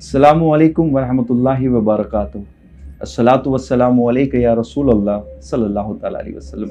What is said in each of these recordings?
अस्सलामु अलैकुम वरहमतुल्लाहि वबरकातुहू। अस्सलातु वस्सलामु अलैका या रसूल अल्लाह सल्लल्लाहु तआला अलैहि वसल्लम।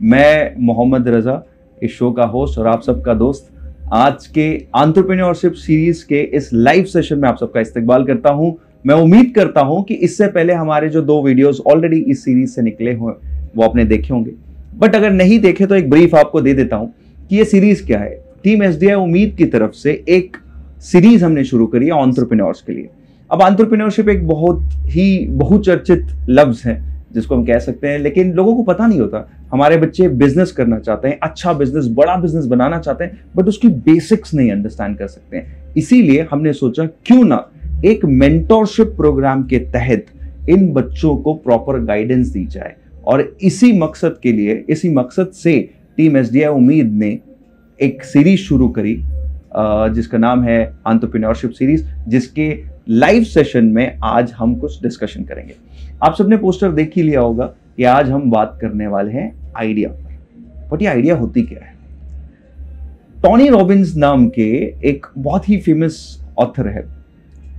मैं मोहम्मद रज़ा, इस शो का होस्ट और आप सबका दोस्त, आज के एंटरप्रेन्योरशिप सीरीज के इस लाइव सेशन में आप सबका इस्तकबाल करता हूं। मैं उम्मीद करता हूं कि इससे पहले हमारे जो 2 वीडियोस ऑलरेडी इस सीरीज से निकले हुए वो आपने देखे होंगे, बट अगर नहीं देखे तो एक ब्रीफ आपको दे देता हूं कि ये सीरीज क्या है। टीम एसडीआई उम्मीद की तरफ से एक सीरीज हमने शुरू करी है एंटरप्रेन्योर्स के लिए। अब एंटरप्रेन्योरशिप एक बहुत ही बहुचर्चित लफ्ज है जिसको हम कह सकते हैं, लेकिन लोगों को पता नहीं होता। हमारे बच्चे बिजनेस करना चाहते हैं, अच्छा बिजनेस, बड़ा बिजनेस बनाना चाहते हैं, बट उसकी बेसिक्स नहीं अंडरस्टैंड कर सकते हैं। इसीलिए हमने सोचा क्यों ना एक मेंटोरशिप प्रोग्राम के तहत इन बच्चों को प्रॉपर गाइडेंस दी जाए। और इसी मकसद के लिए, इसी मकसद से टीम एसडीआई उम्मीद ने एक सीरीज शुरू करी जिसका नाम है एंटरप्रेन्योरशिप सीरीज, जिसके लाइव सेशन में आज हम कुछ डिस्कशन करेंगे। आप सबने पोस्टर देख ही लिया होगा कि आज हम बात करने वाले हैं आइडिया पर। बट ये आइडिया होती क्या है? टोनी रॉबिन्स नाम के एक बहुत ही फेमस ऑथर है,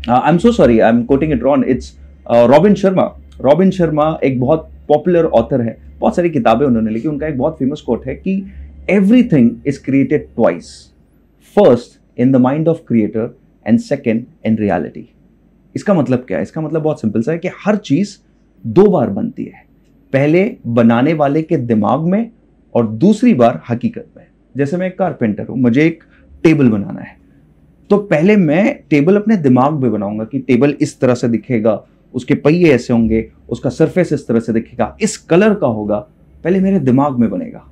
I am so sorry, I am quoting it wrong, it's robin Sharma. Robin Sharma एक बहुत पॉपुलर ऑथर है, बहुत सारी किताबें उन्होंने लिखी। उनका एक बहुत फेमस कोट है कि everything is created twice, first in the mind of creator and second in reality. इसका मतलब क्या है? इसका मतलब बहुत सिंपल सा है कि हर चीज 2 बार बनती है, पहले बनाने वाले के दिमाग में और दूसरी बार हकीकत में। जैसे मैं एक कारपेंटर हूं, मुझे एक टेबल बनाना है, तो पहले मैं टेबल अपने दिमाग में बनाऊंगा कि टेबल इस तरह से दिखेगा, उसके पहिए ऐसे होंगे, उसका सरफेस इस तरह से दिखेगा, इस कलर का होगा। पहले मेरे दिमाग में बनेगा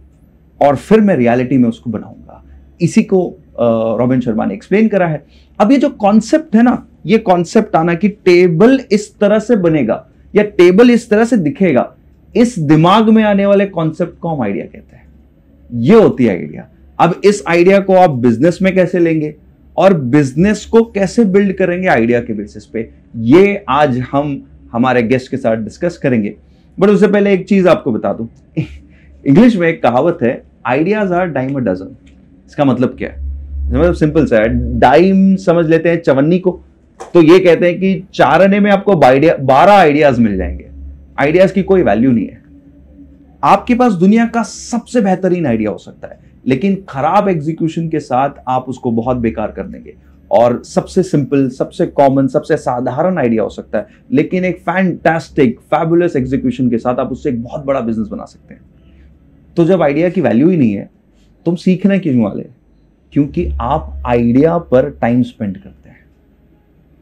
और फिर मैं रियलिटी में उसको बनाऊंगा। इसी को रॉबिन शर्मा ने एक्सप्लेन करा है। अब ये जो कॉन्सेप्ट है ना, ये कॉन्सेप्ट आना कि टेबल इस तरह से बनेगा या टेबल इस तरह से दिखेगा, इस दिमाग में आने वाले कॉन्सेप्ट को हम आइडिया कहते हैं। ये होती है आइडिया। अब इस आइडिया को आप बिजनेस में कैसे लेंगे और बिजनेस को कैसे बिल्ड करेंगे आइडिया के बेसिस पे, ये आज हम हमारे गेस्ट के साथ डिस्कस करेंगे। बट उससे पहले एक चीज आपको बता दूं, इंग्लिश में एक कहावत है, ideas are dime a dozen. इसका मतलब क्या है? मतलब सिंपल सा है, डाइम समझ लेते हैं चवन्नी को, तो ये कहते हैं कि 4 आने में आपको 12 आइडियाज मिल जाएंगे। आइडियाज की कोई वैल्यू नहीं है। आपके पास दुनिया का सबसे बेहतरीन आइडिया हो सकता है, लेकिन खराब एग्जीक्यूशन के साथ आप उसको बहुत बेकार कर देंगे। और सबसे सिंपल, सबसे कॉमन, सबसे साधारण आइडिया हो सकता है, लेकिन एक फैंटास्टिक फैबुलस एग्जीक्यूशन के साथ आप उससे एक बहुत बड़ा बिजनेस बना सकते हैं। तो जब आइडिया की वैल्यू ही नहीं है, तुम सीखने क्यों वाले? क्योंकि आप आइडिया पर टाइम स्पेंड करते हैं।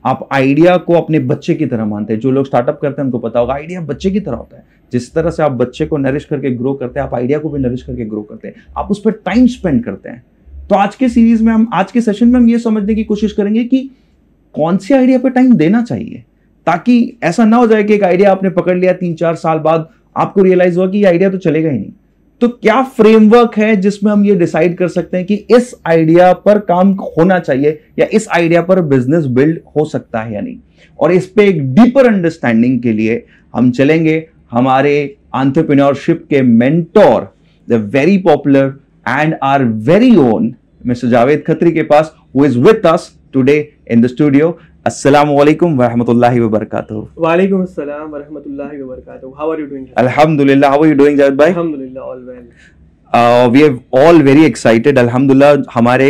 आप आइडिया को अपने बच्चे की तरह मानते हैं। जो लोग स्टार्टअप करते हैं उनको पता होगा, आइडिया बच्चे की तरह होता है। जिस तरह से आप बच्चे को नरिश करके ग्रो करते हैं, आप आइडिया को भी नरिश करके ग्रो करते हैं। आप उस पर टाइम स्पेंड करते हैं। तो आज के सीरीज में आज के सेशन में हम ये समझने की कोशिश करेंगे कि कौन सी आइडिया पर टाइम देना चाहिए, ताकि ऐसा ना हो जाए कि एक आइडिया आपने पकड़ लिया, 3-4 साल बाद आपको रियलाइज हुआ कि ये आइडिया तो चलेगा ही नहीं। तो क्या फ्रेमवर्क है जिसमें हम ये डिसाइड कर सकते हैं कि इस आइडिया पर काम होना चाहिए या इस आइडिया पर बिजनेस बिल्ड हो सकता है या नहीं? और इस पे एक डीपर अंडरस्टैंडिंग के लिए हम चलेंगे हमारे एंटरप्रेन्योरशिप के mentor, the very popular and our very own mister Javed Khatri के पास, who is with us today in the studio. अस्सलामु अलैकुम वरहमतुल्लाहि वबरकातुहू। वालेकुम अस्सलाम वरहमतुल्लाहि वबरकातुहू। How are you doing? अल्हम्दुलिल्लाह। How are you doing Javed भाई? अल्हम्दुलिल्लाह, all well. We are all very excited. अल्हम्दुलिल्लाह हमारे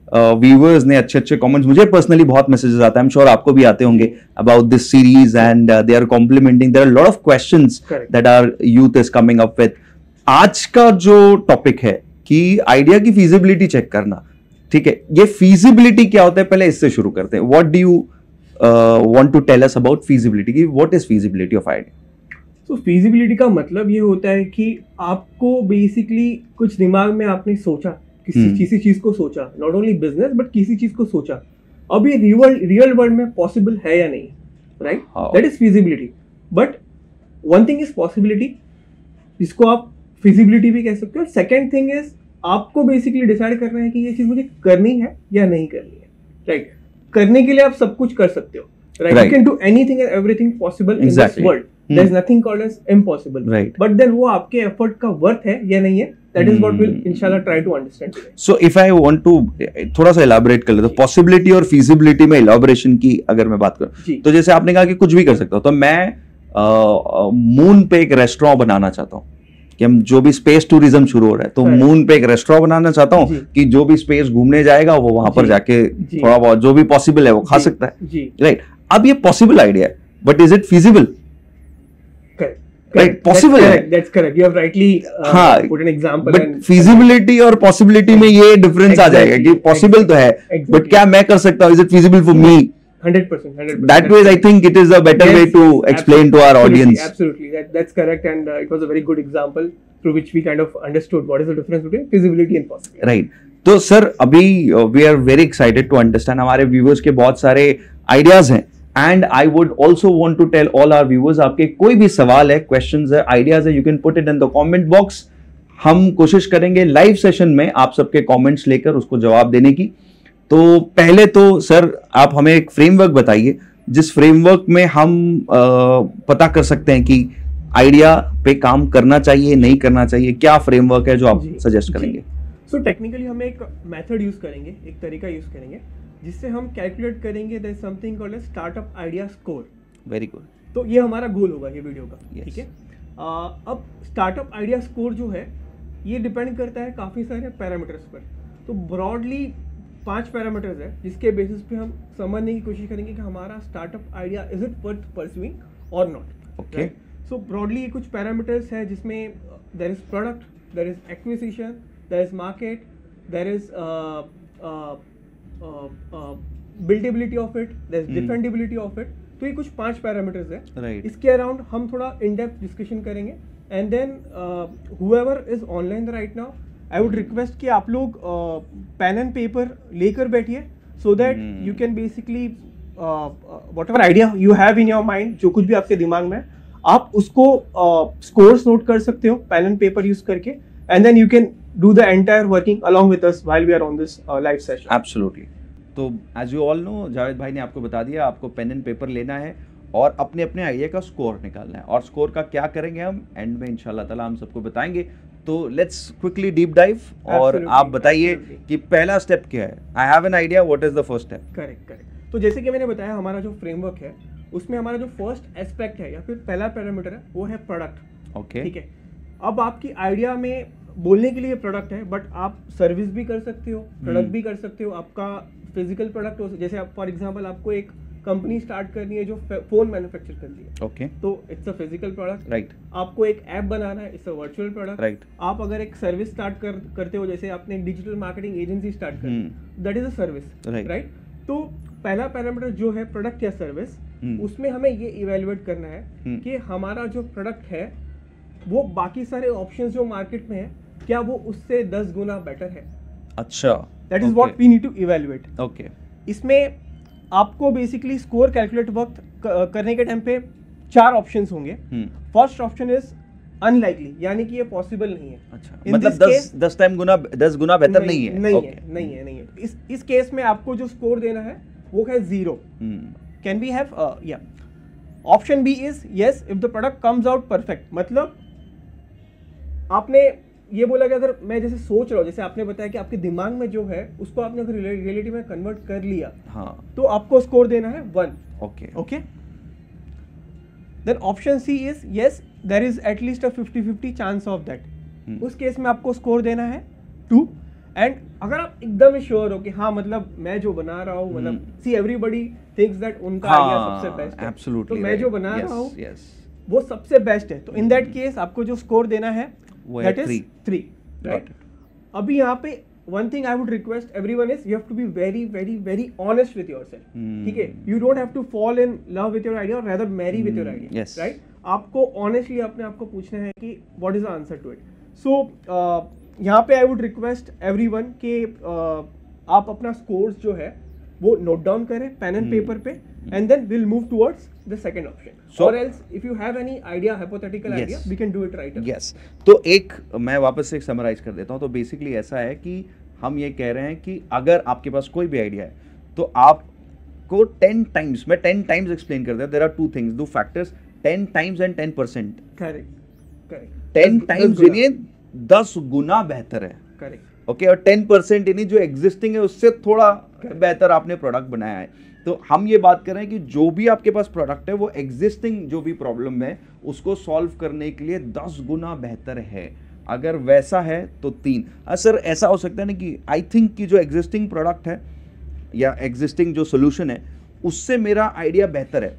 व्यूअर्स ने अच्छे कमेंट्स, मुझे पर्सनली बहुत मैसेजेस आते हैं, आई एम श्योर आपको भी आते होंगे, about this series and they are complimenting. There are lot of questions that are youth is coming up with. आज का जो टॉपिक है कि आइडिया की फीजिबिलिटी चेक करना, ठीक है? ये फीजिबिलिटी क्या होता है, पहले इससे शुरू करते हैं। What do you want to tell us about feasibility? What is feasibility of idea? So feasibility का मतलब ये होता है कि आपको बेसिकली कुछ दिमाग में आपने सोचा, किसी चीज को सोचा, नॉट ओनली बिजनेस बट किसी चीज को सोचा, अब ये रियल वर्ल्ड में पॉसिबल है या नहीं, right? That is feasibility. But one thing is possibility, जिसको आप फिजिबिलिटी भी कह सकते हो। सेकेंड थिंग इज आपको बेसिकली डिसाइड करना है कि ये चीज मुझे करनी है या नहीं करनी है, राइट? करने के लिए आप सब कुछ कर सकते हो, right? You can do anything and everything possible in this world. There is nothing called as impossible, right? But then वो आपके एफर्ट का वर्थ है या नहीं है, That is what we'll inshallah try to understand today. So if I want to थोड़ा सा elaborate कर ले तो possibility और feasibility में elaboration की अगर मैं बात करूं तो जैसे आपने कहा कि कुछ भी कर सकता हूं, तो मैं मून पे एक रेस्टोरेंट बनाना चाहता हूं कि हम जो भी स्पेस टूरिज्म शुरू हो रहा है तो मून पे एक रेस्टोरेंट बनाना चाहता हूं कि जो भी स्पेस घूमने जाएगा वो वहां पर जाके थोड़ा बहुत जो भी पॉसिबल है वो खा सकता है, राइट? अब ये पॉसिबल आइडिया है, but is it feasible? Right, possible है. That's correct. You have rightly put an example. But feasibility और possibility में ये difference आ जाएगा कि possible तो है, but क्या मैं कर सकता हूँ? Is it feasible for me? 100%. That way, I think it is a better way to explain to our audience. Absolutely, that's correct, and it was a very good example through which we kind of understood what is the difference between feasibility and possibility. Right. तो sir अभी we are very excited to understand, हमारे viewers के बहुत सारे ideas हैं. And I would also want to tell all our viewers, आपके कोई भी सवाल है, questions है, ideas है, you can put it in the comment box. हम कोशिश करेंगे लाइव सेशन में आप सबके कमेंट्स लेकर उसको जवाब देने की. तो पहले तो सर आप हमें एक फ्रेमवर्क बताइए जिस फ्रेमवर्क में हम पता कर सकते हैं कि आइडिया पे काम करना चाहिए नहीं करना चाहिए. क्या फ्रेमवर्क है जो आप सजेस्ट करेंगे? सो टेक्निकली हम एक मेथड यूज करेंगे, एक तरीका यूज करेंगे जिससे हम कैलकुलेट करेंगे there is something called as startup idea score. Very good. तो ये हमारा गोल होगा ये वीडियो का, ठीक है? अब स्टार्टअप आइडिया स्कोर जो है ये डिपेंड करता है काफ़ी सारे पैरामीटर्स पर. तो ब्रॉडली 5 पैरामीटर्स है जिसके बेसिस पे हम समझने की कोशिश करेंगे कि हमारा startup idea is it worth pursuing और नॉट. ओके. सो ब्रॉडली कुछ पैरामीटर्स है जिसमें there is product, there is acquisition, there is market, there is buildability of it, there is defendability of it. तो ये कुछ 5 पैरामीटर्स है. Right. इसके around हम थोड़ा इन डेप्थ डिस्कशन करेंगे. And then whoever is online right now, I would request कि आप लोग पेन एंड पेपर लेकर बैठिए so that you can basically whatever idea you have in your mind, जो कुछ भी आपके दिमाग में आप उसको scores नोट कर सकते हो पेन एंड पेपर यूज करके. And then you can do the entire working along with us while we are on this live session. Absolutely. तो as you all know, Javed भाई ने आपको बता दिया, आपको पेन एंड पेपर लेना है और अपने अपने आइडिया का स्कोर निकालना है. और स्कोर का क्या करेंगे हम एंड में इंशाल्लाह ताला हम सबको बताएंगे. तो लेट्स क्विकली डीप डाइव और आप बताइए कि पहला स्टेप क्या है. I have an idea, what is the first step? Correct. तो जैसे कि मैंने बताया हमारा जो फ्रेमवर्क है उसमें हमारा जो फर्स्ट एस्पेक्ट है या फिर पहला पैरामीटर है वो है प्रोडक्ट. ओके. ठीक है. अब आपकी आइडिया में बोलने के लिए प्रोडक्ट है बट आप सर्विस भी कर सकते हो, प्रोडक्ट भी कर सकते हो. आपका फिजिकल प्रोडक्ट हो, जैसे आप फॉर एग्जांपल आपको एक कंपनी स्टार्ट करनी है जो फोन मैन्युफैक्चर करती है. ओके. तो it's a physical product. Right. आपको एक ऐप बनाना है, it's a virtual product. Right. आप अगर एक सर्विस स्टार्ट करते हो, जैसे आपने एक डिजिटल मार्केटिंग एजेंसी स्टार्ट कर, that is a service. Right. तो पहला पैरामीटर जो है प्रोडक्ट या सर्विस, उसमें हमें ये इवेल्युएट करना है कि हमारा जो प्रोडक्ट है वो बाकी सारे ऑप्शंस जो मार्केट में है क्या वो उससे 10 गुना बेटर है. अच्छा. That is what we need to evaluate. Okay. इसमें आपको बेसिकली स्कोर कैलकुलेट वक्त करने के टाइम पे 4 ऑप्शंस होंगे. फर्स्ट ऑप्शन इज अनलाइकली, यानी कि ये पॉसिबल नहीं है. अच्छा. मतलब 10 गुना बेहतर नहीं है. नहीं है. इस केस में आपको जो स्कोर देना है वो है 0. कैन वी हैव या option B is yes if the product comes out perfect. मतलब आपने ये बोला कि अगर मैं जैसे सोच रहा हूँ, जैसे आपने बताया कि आपके दिमाग में जो है उसको आपने अगर रियलिटी में कन्वर्ट कर लिया, हाँ, तो आपको स्कोर देना है 1. Okay. Then option C is yes there is at least a 50-50 chance of that. उस केस में आपको स्कोर देना है 2. एंड अगर आप एकदम श्योर हो कि हाँ मतलब मैं जो बना रहा हूँ, मतलब सी एवरीबॉडी थिंक्स दैट उनका आइडिया सबसे बेस्ट है, एब्सोल्युटली, तो मैं जो बना रहा हूँ वो सबसे बेस्ट है, तो इन दैट केस आपको जो स्कोर देना है that is 3. Right. अभी यहाँ पे one thing I would request everyone is you have to be very very very honest with yourself. ठीक है. You don't have to fall in love with your idea or rather marry with your idea. Yes. Right. आपको honestly अपने आप को पूछना है कि what is the answer to it. So यहाँ पे I would request everyone कि आप अपना scores जो है वो note down करें पेन एंड पेपर पे, and then we'll move towards the second option. So, or else if you have any idea, hypothetical idea, we can do it right away. Yes. तो एक मैं वापस से समराइज कर देता हूँ. तो बेसिकली ऐसा है कि हम ये कह रहे हैं कि अगर आपके पास कोई भी आइडिया है तो आपको 10 टाइम्स, मैं 10 टाइम्स एक्सप्लेन कर देता. There are 2 things, 2 factors, 10 times and 10%. Correct. 10 times यानी 10 गुना बेहतर है। करेक्ट। ओके, और 10% यानी जो एग्जिस्टिंग है उससे थोड़ा बेहतर आपने प्रोडक्ट बनाया है। तो हम ये बात कर रहे हैं कि जो भी आपके पास प्रोडक्ट है वो एग्जिस्टिंग जो भी प्रॉब्लम है उसको सॉल्व करने के लिए 10 गुना बेहतर है। अगर वैसा है तो 3। सर ऐसा हो सकता है ना कि आई थिंक कि जो एग्जिस्टिंग प्रोडक्ट है या एग्जिस्टिंग जो सोल्यूशन है उससे मेरा आइडिया बेहतर है।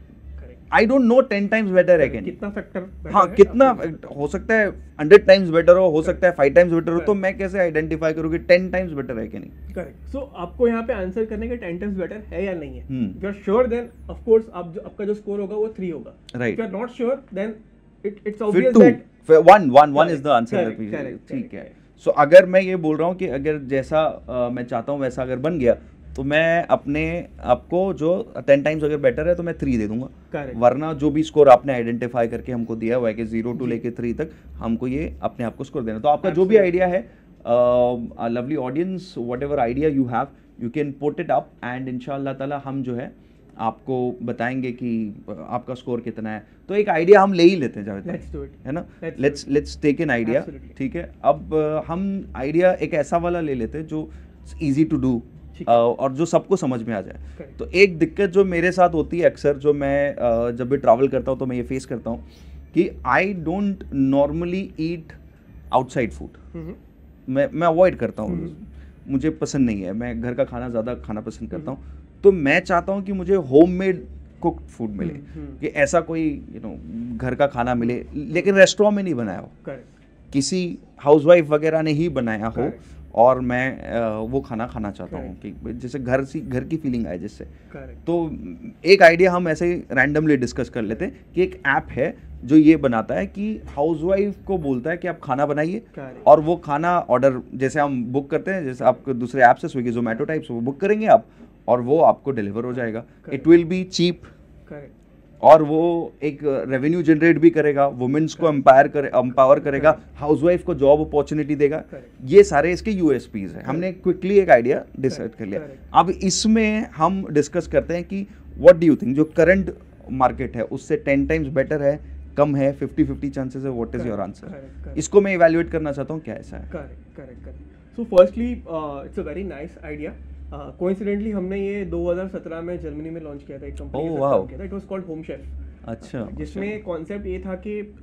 I don't know 10 times better है कि नहीं, कितना फैक्टर, हाँ कितना हो सकता है, 100 टाइम्स बेटर हो सकता है 5 टाइम्स बेटर हो, तो मैं कैसे आइडेंटिफाई करूँ कि 10 टाइम्स बेटर है कि नहीं। करेक्ट। सो आपको यहाँ पे आंसर करने के 10 टाइम्स बेटर है या नहीं है। If you are sure then of course आपका जो स्कोर होगा वो 3 होगा। Right. If you are not sure then it's फिर obvious 2, that 1 is the answer. ठीक है। सो अगर मैं ये बोल रहा हूँ कि अगर जैसा मैं चाहता हूँ वैसा अगर बन गया तो मैं अपने आपको जो 10 टाइम्स अगर बेटर है तो मैं 3 दे दूंगा। Correct. वरना जो भी स्कोर आपने आइडेंटिफाई करके हमको दिया हुआ है कि 0 to लेके 3 तक हमको ये अपने आप को स्कोर देना। तो आपका जो भी आइडिया है, lovely audience, what ever idea you have you can put it up and इंशाल्लाह ताला हम जो है आपको बताएंगे कि आपका स्कोर कितना है। तो एक आइडिया हम ले ही लेते हैं जावेद, है ना, लेट्स टेक एन आइडिया। ठीक है, अब हम आइडिया एक ऐसा वाला ले लेते हैं जो इजी टू डू और जो सबको समझ में आ जाए। तो एक दिक्कत जो मेरे साथ होती है अक्सर, जो मैं जब भी ट्रैवल करता हूँ तो मैं ये फेस करता हूँ कि I don't normally eat outside food. मैं अवॉइड करता हूँ, मुझे पसंद नहीं है, मैं घर का खाना ज़्यादा खाना पसंद करता हूँ। तो मैं चाहता हूँ कि मुझे होममेड कुक्ड फूड मिले, कि ऐसा कोई घर का खाना मिले लेकिन रेस्टोरेंट में नहीं बनाया हो, किसी हाउसवाइफ वगैरह ने ही बनाया हो और मैं वो खाना खाना चाहता हूँ कि जैसे घर की फीलिंग आए जिससे। तो एक आइडिया हम ऐसे ही रैंडमली डिस्कस कर लेते हैं कि एक ऐप है जो ये बनाता है कि हाउसवाइफ को बोलता है कि आप खाना बनाइए और वो खाना ऑर्डर जैसे हम बुक करते हैं, जैसे आप दूसरे ऐप से स्विगी जोमेटो टाइप से वो बुक करेंगे आप और वो आपको डिलीवर हो जाएगा। इट विल बी चीप और वो एक रेवेन्यू जनरेट भी करेगा, वुमेन्स को एम्पावर करेगा, हाउसवाइफ को जॉब अपॉर्चुनिटी देगा। ये सारे इसके यूएसपीज हैं। हमने क्विकली एक आइडिया डिसाइड कर लिया। अब इसमें हम डिस्कस करते हैं कि व्हाट डू यू थिंक जो करंट मार्केट है उससे 10 टाइम्स बेटर है, कम है, 50-50 चांसेस है, व्हाट इज योर आंसर। इसको मैं इवैल्यूएट करना चाहता हूँ, क्या ऐसा है। Correct. So firstly it's a very nice idea. Coincidentally हमने ये 2017 में जर्मनी में लॉन्च किया था, एक कंपनी के साथ किया था, it was called home chef. अच्छा। जिसमें कॉन्सेप्ट ये था कि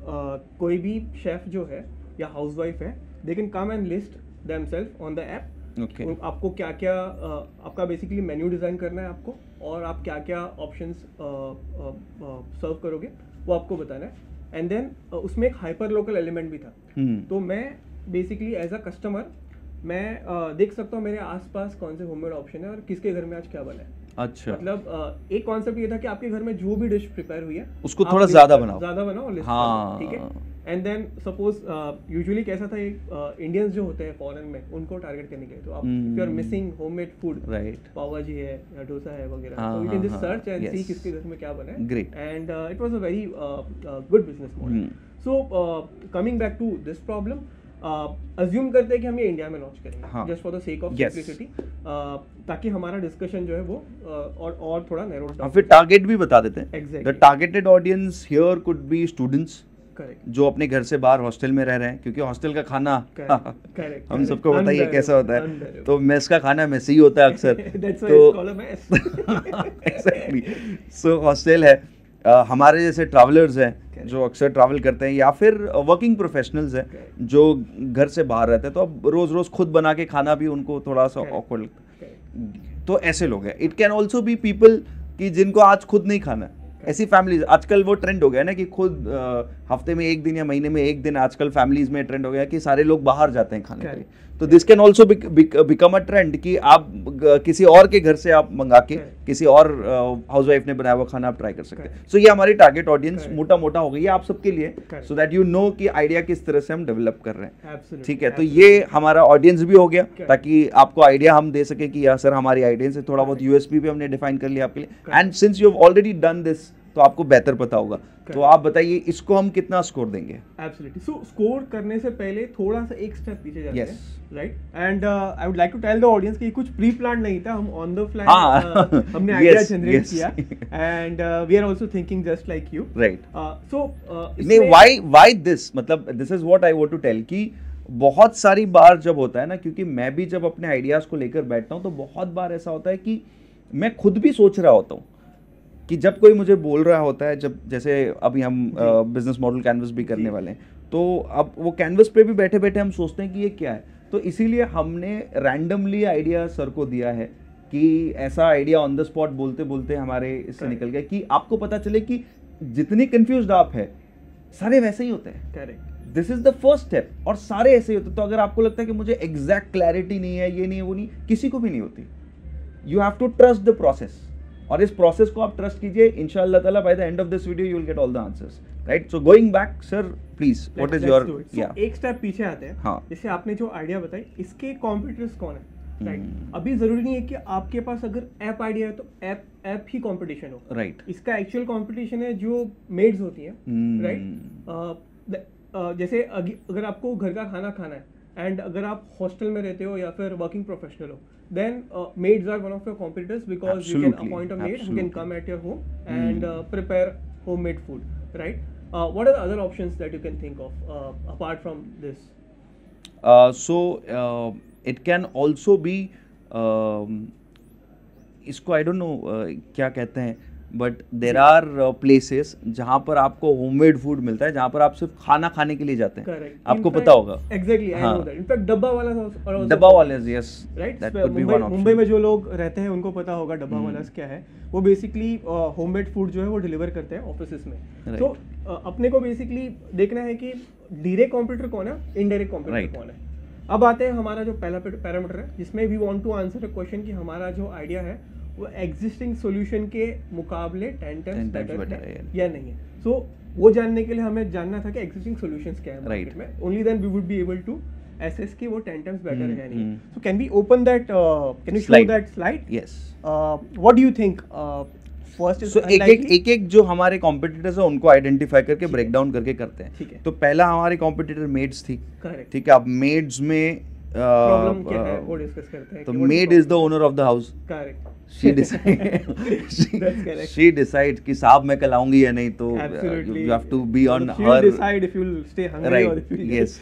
कोई भी शेफ जो है या हाउसवाइफ है, they can come and list themselves on the app. आपको क्या क्या आपका बेसिकली मेन्यू डिजाइन करना है आपको, और आप क्या क्या ऑप्शंस सर्व करोगे वो आपको बताना है। एंड देन उसमें एक हाइपर लोकल एलिमेंट भी था। तो मैं बेसिकली एज अ कस्टमर मैं देख सकता हूँ मेरे आसपास कौन से होममेड ऑप्शन है और किसके घर में आज क्या बना है। अच्छा। मतलब एक कॉन्सेप्ट ये था कि आपके घर में जो भी डिश प्रिपेयर हुई है उसको थोड़ा ज्यादा बनाओ लिस्ट। हाँ। ठीक है। एंड देन सपोज यूजुअली कैसा था, इंडियंस जो होते हैं फॉरेन में उनको टारगेट करने के लिए, तो आप if you are missing homemade food, right, pav bhaji है या डोसा है वगैरह, तो you can just search and see किसके घर में क्या बना है। Great. And it was a very good business model. So coming back to this problem, assume करते हैं कि हम ये इंडिया में लॉन्च करेंगे just for the sake of simplicity, ताकि हमारा डिस्कशन जो है वो और थोड़ा नैरो डाउन। फिर टारगेट भी बता देते हैं। Exactly. The targeted audience here could be students, correct, जो अपने घर से बाहर हॉस्टल में रह रहे हैं, क्योंकि हॉस्टल का खाना हम सबको पता ही है कैसा होता है। तो मेस का खाना मेस ही होता है अक्सर। एग्जैक्टली। सो हॉस्टल है, हमारे जैसे ट्रैवलर्स हैं जो अक्सर ट्रैवल करते हैं, या फिर वर्किंग प्रोफेशनल्स हैं जो घर से बाहर रहते हैं, तो अब रोज रोज खुद बना के खाना भी उनको थोड़ा सा ऑकवर्ड लगता है। तो ऐसे लोग हैं। It can also be people कि जिनको आज खुद नहीं खाना, ऐसी फैमिलीज। आजकल वो ट्रेंड हो गया है ना कि खुद हफ्ते में एक दिन या महीने में एक दिन आजकल फैमिलीज में ट्रेंड हो गया कि सारे लोग बाहर जाते हैं खाने के लिए। तो this can also become a trend कि आप किसी और के घर से आप मंगा के किसी और हाउसवाइफ ने बनाया हुआ खाना आप ट्राई कर सकते हैं। सो ये हमारी टारगेट ऑडियंस मोटा मोटा हो गई है आप सबके लिए, सो दैट यू नो कि आइडिया किस तरह से हम डेवलप कर रहे हैं। ठीक है, तो ये हमारा ऑडियंस भी हो गया, ताकि आपको आइडिया हम दे सके कि यार सर हमारी आइडिया से थोड़ा बहुत यूएसपी भी हमने डिफाइन कर लिया आपके लिए। And since you have already done this, तो आपको बेहतर पता होगा। तो आप बताइए इसको हम कितना स्कोर देंगे। एब्सोल्युटली। सो स्कोर करने से पहले थोड़ा सा एक स्टेप पीछे जाते हैं, right. And I would like to tell the audience कि कुछ प्री प्लान नहीं था, हम ऑन द फ्लाई हमने आइडिया जनरेट किया, and we are also thinking just like you, right. So नहीं, व्हाई दिस, मतलब this is what I want to tell कि बहुत सारी बार जब होता है ना, क्योंकि मैं भी जब अपने आइडियाज़ को लेकर बैठता हूँ तो बहुत बार ऐसा होता है कि मैं खुद भी सोच रहा होता हूँ कि जब कोई मुझे बोल रहा होता है, जब जैसे अभी हम बिजनेस मॉडल कैनवस भी करने वाले हैं, तो अब वो कैनवस पे भी बैठे बैठे हम सोचते हैं कि ये क्या है। तो इसीलिए हमने रैंडमली आइडिया सर को दिया है कि ऐसा आइडिया ऑन द स्पॉट बोलते बोलते हमारे इससे निकल गया कि आपको पता चले कि जितने कंफ्यूज्ड आप है सारे वैसे ही होते हैं। Correct, this is the first step, और सारे ऐसे ही होते हैं। तो अगर आपको लगता है कि मुझे एग्जैक्ट क्लैरिटी नहीं है, ये नहीं है, वो नहीं, किसी को भी नहीं होती। You have to trust the process, और इस प्रोसेस को आप ट्रस्ट कीजिए, इंशाअल्लाह ताला by the end of this video you will get all the answers, right. So going back sir, please what is your, एक स्टेप पीछे आते हैं। हाँ, जैसे आपने जो आइडिया बताई, इसके कॉम्पिटिटर्स कौन है, राइट। अभी जरूरी नहीं है कि आपके पास अगर ऐप आइडिया है तो ऐप ही कंपटीशन हो, राइट। इसका एक्चुअल कंपटीशन है जो मेड्स होती हैं, राइट। जैसे अगर आपको घर का खाना खाना है, एंड अगर आप हॉस्टल में रहते हो या फिर वर्किंग प्रोफेशनल हो, then maids are one of your competitors, because you can appoint a maid who can come at your home and prepare homemade food, right? What are the other options that you can think of apart from this? It can also be इसको I don't know क्या कहते हैं, but there are places जहाँ पर आपको homemade food मिलता है, जहाँ पर आप सिर्फ खाना खाने के लिए जाते हैं। Correct. आपको पता होगा। Exactly, I know that. In fact, डब्बा वाला, yes, right? that could be one option. Mumbai में जो लोग रहते हैं उनको पता होगा डब्बा वाला क्या है। वो बेसिकली होममेड फूड जो है वो डिलीवर करते हैं ऑफिसेस में। तो अपने को बेसिकली देखना है कि डायरेक्ट कॉम्पिटिटर कौन है, इनडायरेक्ट कॉम्पिटिटर कौन है। अब आते हैं हमारा जो पहला पैरामीटर है, जिसमें we want to answer a question कि हमारा जो आइडिया है वो एग्जिस्टिंग सॉल्यूशन के मुकाबले 10 टाइम्स बेटर है या नहीं है। सो वो जानने के लिए हमें जानना था कि एग्जिस्टिंग सॉल्यूशंस क्या है मार्केट में। Only then we would be able to assess कि वो 10 times better है या नहीं। So can we open that? Can you show that slide? Yes. What do you think? First is so एक जो हमारे कॉम्पिटिटर्स है उनको आइडेंटिफाई करके ब्रेक डाउन करके करते हैं। ठीक है। तो पहला हमारी कॉम्पिटिटर मेड्स थी। करेक्ट। ठीक है, अब मेड्स में प्रॉब्लम क्या है वो डिस्कस करते हैं। तो made is the owner of the house. Correct. she decide कि साहब मैं कल आऊंगी या नहीं, तो you have to be on her. She'll decide if you'll stay hungry, right, or if you yes,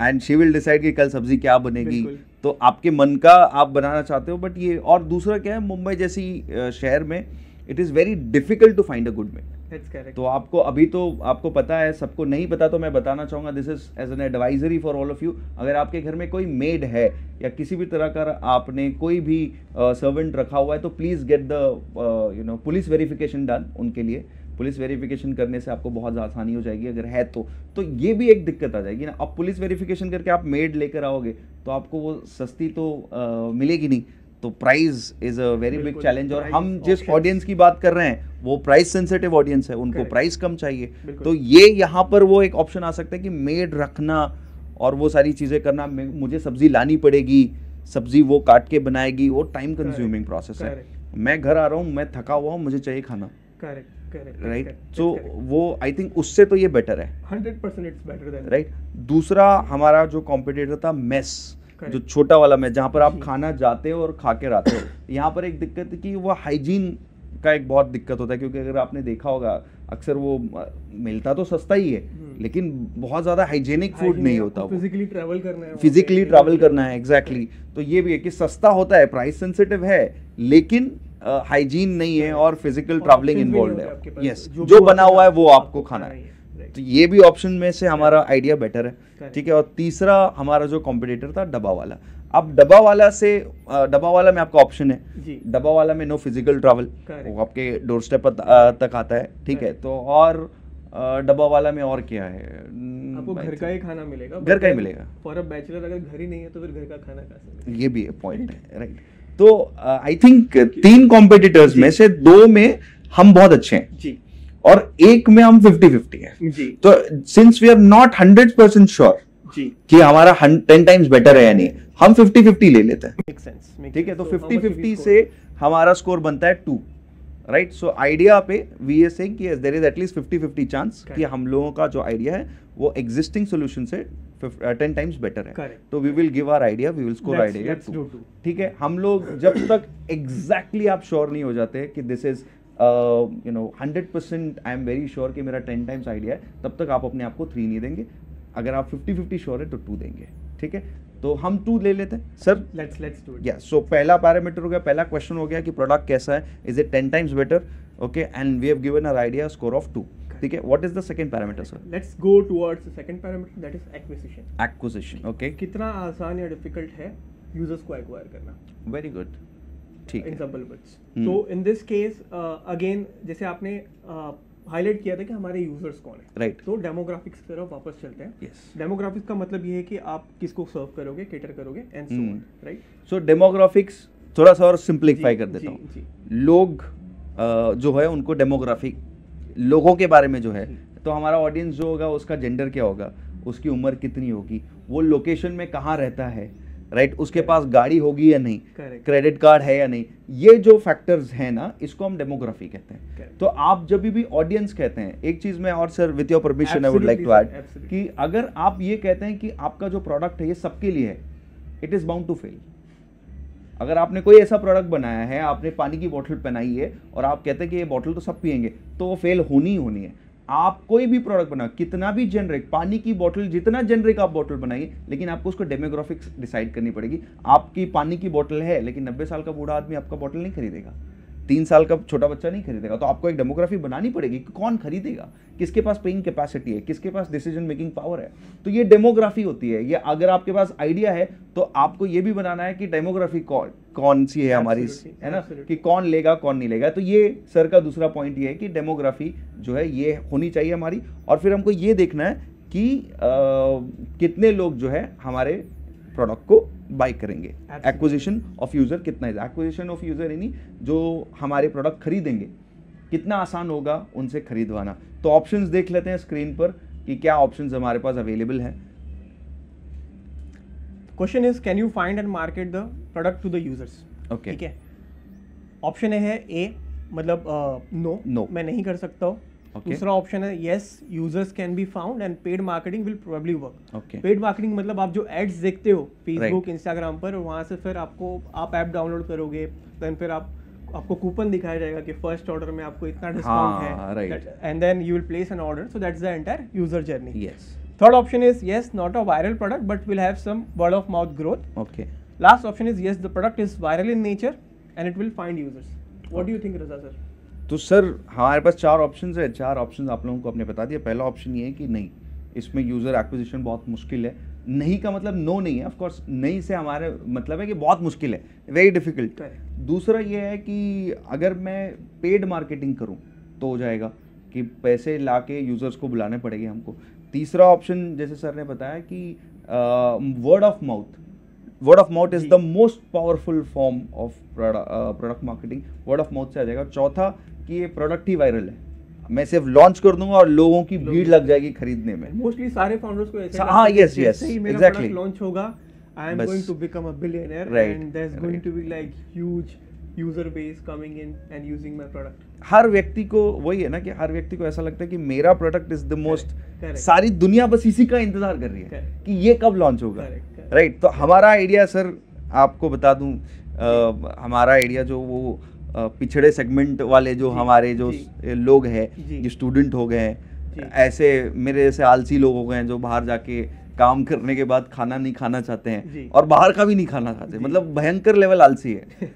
and she will decide कि कल सब्जी क्या बनेगी। तो आपके मन का आप बनाना चाहते हो, बट ये, और दूसरा क्या है, मुंबई जैसी शहर में it is very difficult to find a good maid. तो आपको अभी तो आपको पता है, सबको नहीं पता तो मैं बताना चाहूँगा, this is as an advisory for all of you. अगर आपके घर में कोई मेड है या किसी भी तरह का आपने कोई भी सर्वेंट रखा हुआ है, तो please get the police verification done उनके लिए। पुलिस वेरिफिकेशन करने से आपको बहुत आसानी हो जाएगी अगर है तो ये भी एक दिक्कत आ जाएगी ना। अब पुलिस वेरिफिकेशन करके आप मेड लेकर आओगे तो आपको वो सस्ती तो मिलेगी नहीं, तो price is a very big challenge. और हम जिस ऑडियंस की बात कर रहे हैं वो प्राइस सेंसिटिव ऑडियंस है, उनको प्राइस कम चाहिए। तो ये यहाँ पर वो एक ऑप्शन आ सकता है कि मेड रखना और वो सारी चीज़ें करना, मुझे सब्जी लानी पड़ेगी, सब्जी वो काट के बनाएगी, वो टाइम कंज्यूमिंग प्रोसेस है। मैं घर आ रहा हूँ, मैं थका हुआ हूँ, मुझे चाहिए खाना। राइट, सो वो आई थिंक उससे तो ये बेटर है, 100% इट्स बेटर देन। राइट। दूसरा हमारा जो कॉम्पिटिटर था मेस, जो छोटा वाला मेस, जहाँ पर आप खाना जाते हो और खा के आते हो। यहाँ पर एक दिक्कत है कि वो हाइजीन का एक बहुत दिक्कत होता है, क्योंकि अगर आपने देखा होगा अक्सर वो मिलता तो सस्ता ही है, लेकिन बहुत ज़्यादा हाइजीनिक फूड नहीं होता। फिजिकली ट्रैवल करना है, एग्जैक्टली। तो ये भी है कि सस्ता होता है, प्राइस सेंसिटिव है, लेकिन हाइजीन नहीं है और फिजिकल ट्रैवलिंग इन्वॉल्व है। यस, जो बना हुआ है वो आपको खाना है। तो ये भी ऑप्शन में से हमारा आइडिया बेटर है, ठीक है। और तीसरा हमारा जो कॉम्पिटिटर था डब्बा वाला। अब डब्बा वाला में आपका ऑप्शन है, डब्बा वाला में नो फिजिकल ट्रैवल, वो आपके डोर स्टेप तक आता है, ठीक है। तो और डब्बा वाला में और क्या है, आपको घर का ही खाना मिलेगा, घर का ही मिलेगा। फॉर अ बैचलर अगर घर ही नहीं है तो फिर घर का खाना कैसे, ये भी पॉइंट है, राइट। तो आई थिंक 3 कॉम्पिटिटर्स में से 2 में हम बहुत अच्छे हैं जी, और एक में हम 50-50 है जी। तो since we are not 100% sure कि हमारा 10 टाइम्स बेटर है या नहीं, हम 50-50 ले लेते हैं, ठीक है। तो 50-50 से हमारा स्कोर बनता है 2, राइट। सो आइडिया पे वी आर सेइंग कि देयर इज एटलीस्ट 50-50 चांस कि हम लोगों का जो आइडिया है वो एग्जिस्टिंग सोल्यूशन से 10 टाइम्स बेटर है। तो we will give our idea, we will score idea 2, ठीक है। हम लोग जब तक एग्जैक्टली आप श्योर नहीं हो जाते कि this is 100% I am very sure कि मेरा 10 टाइम्स आइडिया है, तब तक आप अपने आप को 3 नहीं देंगे। अगर आप 50-50 श्योर है तो 2 देंगे। ठीक है, तो हम 2 ले लेते हैं सर। Let's do it. या सो पहला पैरामीटर हो गया, पहला क्वेश्चन हो गया कि प्रोडक्ट कैसा है, is it 10 times better, okay, and we have given a idea score of 2, ठीक है। What is the second parameter sir? Let's go towards the second parameter, that is acquisition. Acquisition, okay, कितना आसान या difficult है users को acquire करना। Very good, ठीक है। इन सिंपल वर्ड्स, तो इन दिस केस अगेन जैसे आपने हाईलाइट किया था कि हमारे यूजर्स कौन है, राइट, तो डेमोग्राफिक्स की तरफ वापस चलते हैं। यस, डेमोग्राफिक्स का मतलब ये है कि आप किसको सर्व करोगे, केटर करोगे and so on, right. So demographics थोड़ा सा और सिंप्लीफाई कर देता जी, हूँ। जी। लोग जो है उनको डेमोग्राफिक लोगों के बारे में जो है, तो हमारा ऑडियंस जो होगा उसका जेंडर क्या होगा, उसकी उम्र कितनी होगी, वो लोकेशन में कहाँ रहता है, राइट, उसके पास गाड़ी होगी या नहीं, क्रेडिट कार्ड है या नहीं, ये जो फैक्टर्स हैं ना, इसको हम डेमोग्राफी कहते हैं। तो आप जब भी ऑडियंस कहते हैं, एक चीज मैं और sir with your permission I would like to add कि अगर आप ये कहते हैं कि आपका जो प्रोडक्ट है ये सबके लिए है, it is bound to fail. अगर आपने कोई ऐसा प्रोडक्ट बनाया है, आपने पानी की बोतल पहनाई है और आप कहते हैं कि ये बोतल तो सब पिएंगे, तो वो फेल होनी ही होनी है। आप कोई भी प्रोडक्ट बनाओ, कितना भी जेनरिक, पानी की बोतल जितना जेनरिक आप बोतल बनाइए, लेकिन आपको उसको डेमोग्राफिक्स डिसाइड करनी पड़ेगी। आपकी पानी की बोतल है, लेकिन 90 साल का बूढ़ा आदमी आपका बोतल नहीं खरीदेगा, 3 साल का छोटा बच्चा नहीं खरीदेगा। तो आपको एक डेमोग्राफी बनानी पड़ेगी कि कौन खरीदेगा, किसके पास पेइंग कैपेसिटी है, किसके पास डिसीजन मेकिंग पावर है। तो ये डेमोग्राफी होती है। ये अगर आपके पास आइडिया है तो आपको ये भी बनाना है कि डेमोग्राफी कौन सी है हमारी, है ना, कि कौन लेगा कौन नहीं लेगा। तो ये सर का दूसरा पॉइंट ये है कि डेमोग्राफी जो है ये होनी चाहिए हमारी। और फिर हमको ये देखना है कि कितने लोग जो है हमारे प्रोडक्ट को बाय करेंगे। एक्विजिशन ऑफ यूजर कितना है, एक्विजिशन ऑफ यूजर यानी जो हमारे प्रोडक्ट खरीदेंगे कितना आसान होगा उनसे खरीदवाना। तो ऑप्शंस देख लेते हैं स्क्रीन पर कि क्या ऑप्शंस हमारे पास अवेलेबल हैं। Question is can you find and market the product to the users, okay, ठीक है। ऑप्शन है ए, मतलब नो, मैं नहीं कर सकता हूँ। Okay. दूसरा ऑप्शन है yes, users can be found and paid marketing will probably work. Okay. Paid marketing मतलब आप जो एड्स देखते हो फेसबुक, इंस्टाग्राम पर, वहाँ से फिर आप ऐप डाउनलोड करोगे, देन फिर आपको कूपन दिखाया जाएगा कि फर्स्ट ऑर्डर में आपको इतना डिस्काउंट है, and then you will place an order. So that's the entire user journey. Yes. Third option is yes, not a viral product but will have some word of mouth growth. Okay. Last option is yes, the product is viral in nature and it will find users. What do you think Raza sir? तो sir हमारे पास 4 options है, 4 options आप लोगों को आपने बता दिया। पहला ऑप्शन ये है कि नहीं, इसमें यूज़र एक्विजिशन बहुत मुश्किल है। नहीं का मतलब नो नहीं है, ऑफ कोर्स नहीं से हमारे मतलब है कि बहुत मुश्किल है, वेरी डिफिकल्ट। दूसरा ये है कि अगर मैं पेड मार्केटिंग करूँ तो हो जाएगा, कि पैसे ला के यूज़र्स को बुलाने पड़ेंगे हमको। तीसरा ऑप्शन जैसे सर ने बताया कि word of mouth is the most powerful form of product marketing, word of mouth से आ जाएगा। चौथा कि ये प्रोडक्ट ही वायरल है, मैं सिर्फ लॉन्च कर दूंगा और लोगों की भीड़ लग जाएगी खरीदने में। मोस्टली सारे फाउंडर्स को ऐसे हाँ, यस, एग्जैक्टली, लॉन्च होगा, I am going to become a billionaire and there is going to be like huge user base coming in and using my product. हर व्यक्ति को वही है ना कि हर व्यक्ति को ऐसा लगता है कि मेरा प्रोडक्ट इज द मोस्ट, सारी दुनिया बस इसी का इंतजार कर रही है कि ये कब लॉन्च होगा, राइट। तो हमारा आइडिया सर आपको बता दूं, हमारा आइडिया जो वो पिछड़े सेगमेंट वाले जो हमारे जो लोग हैं, जो स्टूडेंट हो गए हैं, ऐसे मेरे जैसे आलसी लोग हो गए हैं जो बाहर जाके काम करने के बाद खाना नहीं खाना चाहते हैं और बाहर का भी नहीं खाना चाहते, मतलब भयंकर लेवल आलसी है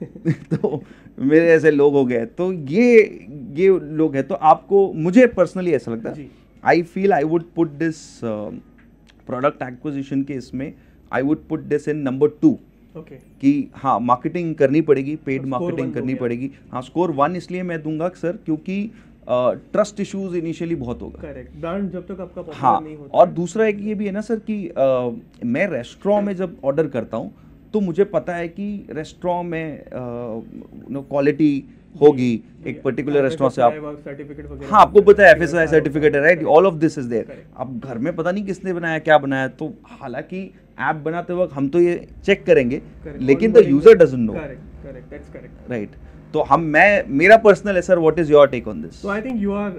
तो मेरे ऐसे लोग हो गए। तो ये लोग हैं। तो आपको, मुझे पर्सनली ऐसा लगता है, I feel I would put this product acquisition के इसमें I would put this in number 2। Okay, कि हाँ मार्केटिंग करनी पड़ेगी, पेड मार्केटिंग करनी पड़ेगी। हाँ, स्कोर 1 इसलिए मैं दूंगा सर क्योंकि ट्रस्ट इश्यूज इनिशियली बहुत होगा। करेक्ट, ब्रांड जब तक आपका पॉपुलर हाँ, नहीं होता। और दूसरा एक ये भी है ना सर कि मैं रेस्टोरेंट में जब ऑर्डर करता हूँ तो मुझे पता है कि रेस्टोरेंट में क्वालिटी होगी, एक पर्टिकुलर रेस्टोरेंट से आप सर्टिफिकेट वगैरह, हाँ आपको पता है FSSAI सर्टिफिकेट है, right, all of this is there. अब घर में पता नहीं किसने बनाया, क्या बनाया, तो हालांकि ऐप बनाते वक्त हम तो ये चेक करेंगे, लेकिन the user doesn't know, correct, that's correct, right. तो मेरा पर्सनल है sir, what is your take on this? तो I think you are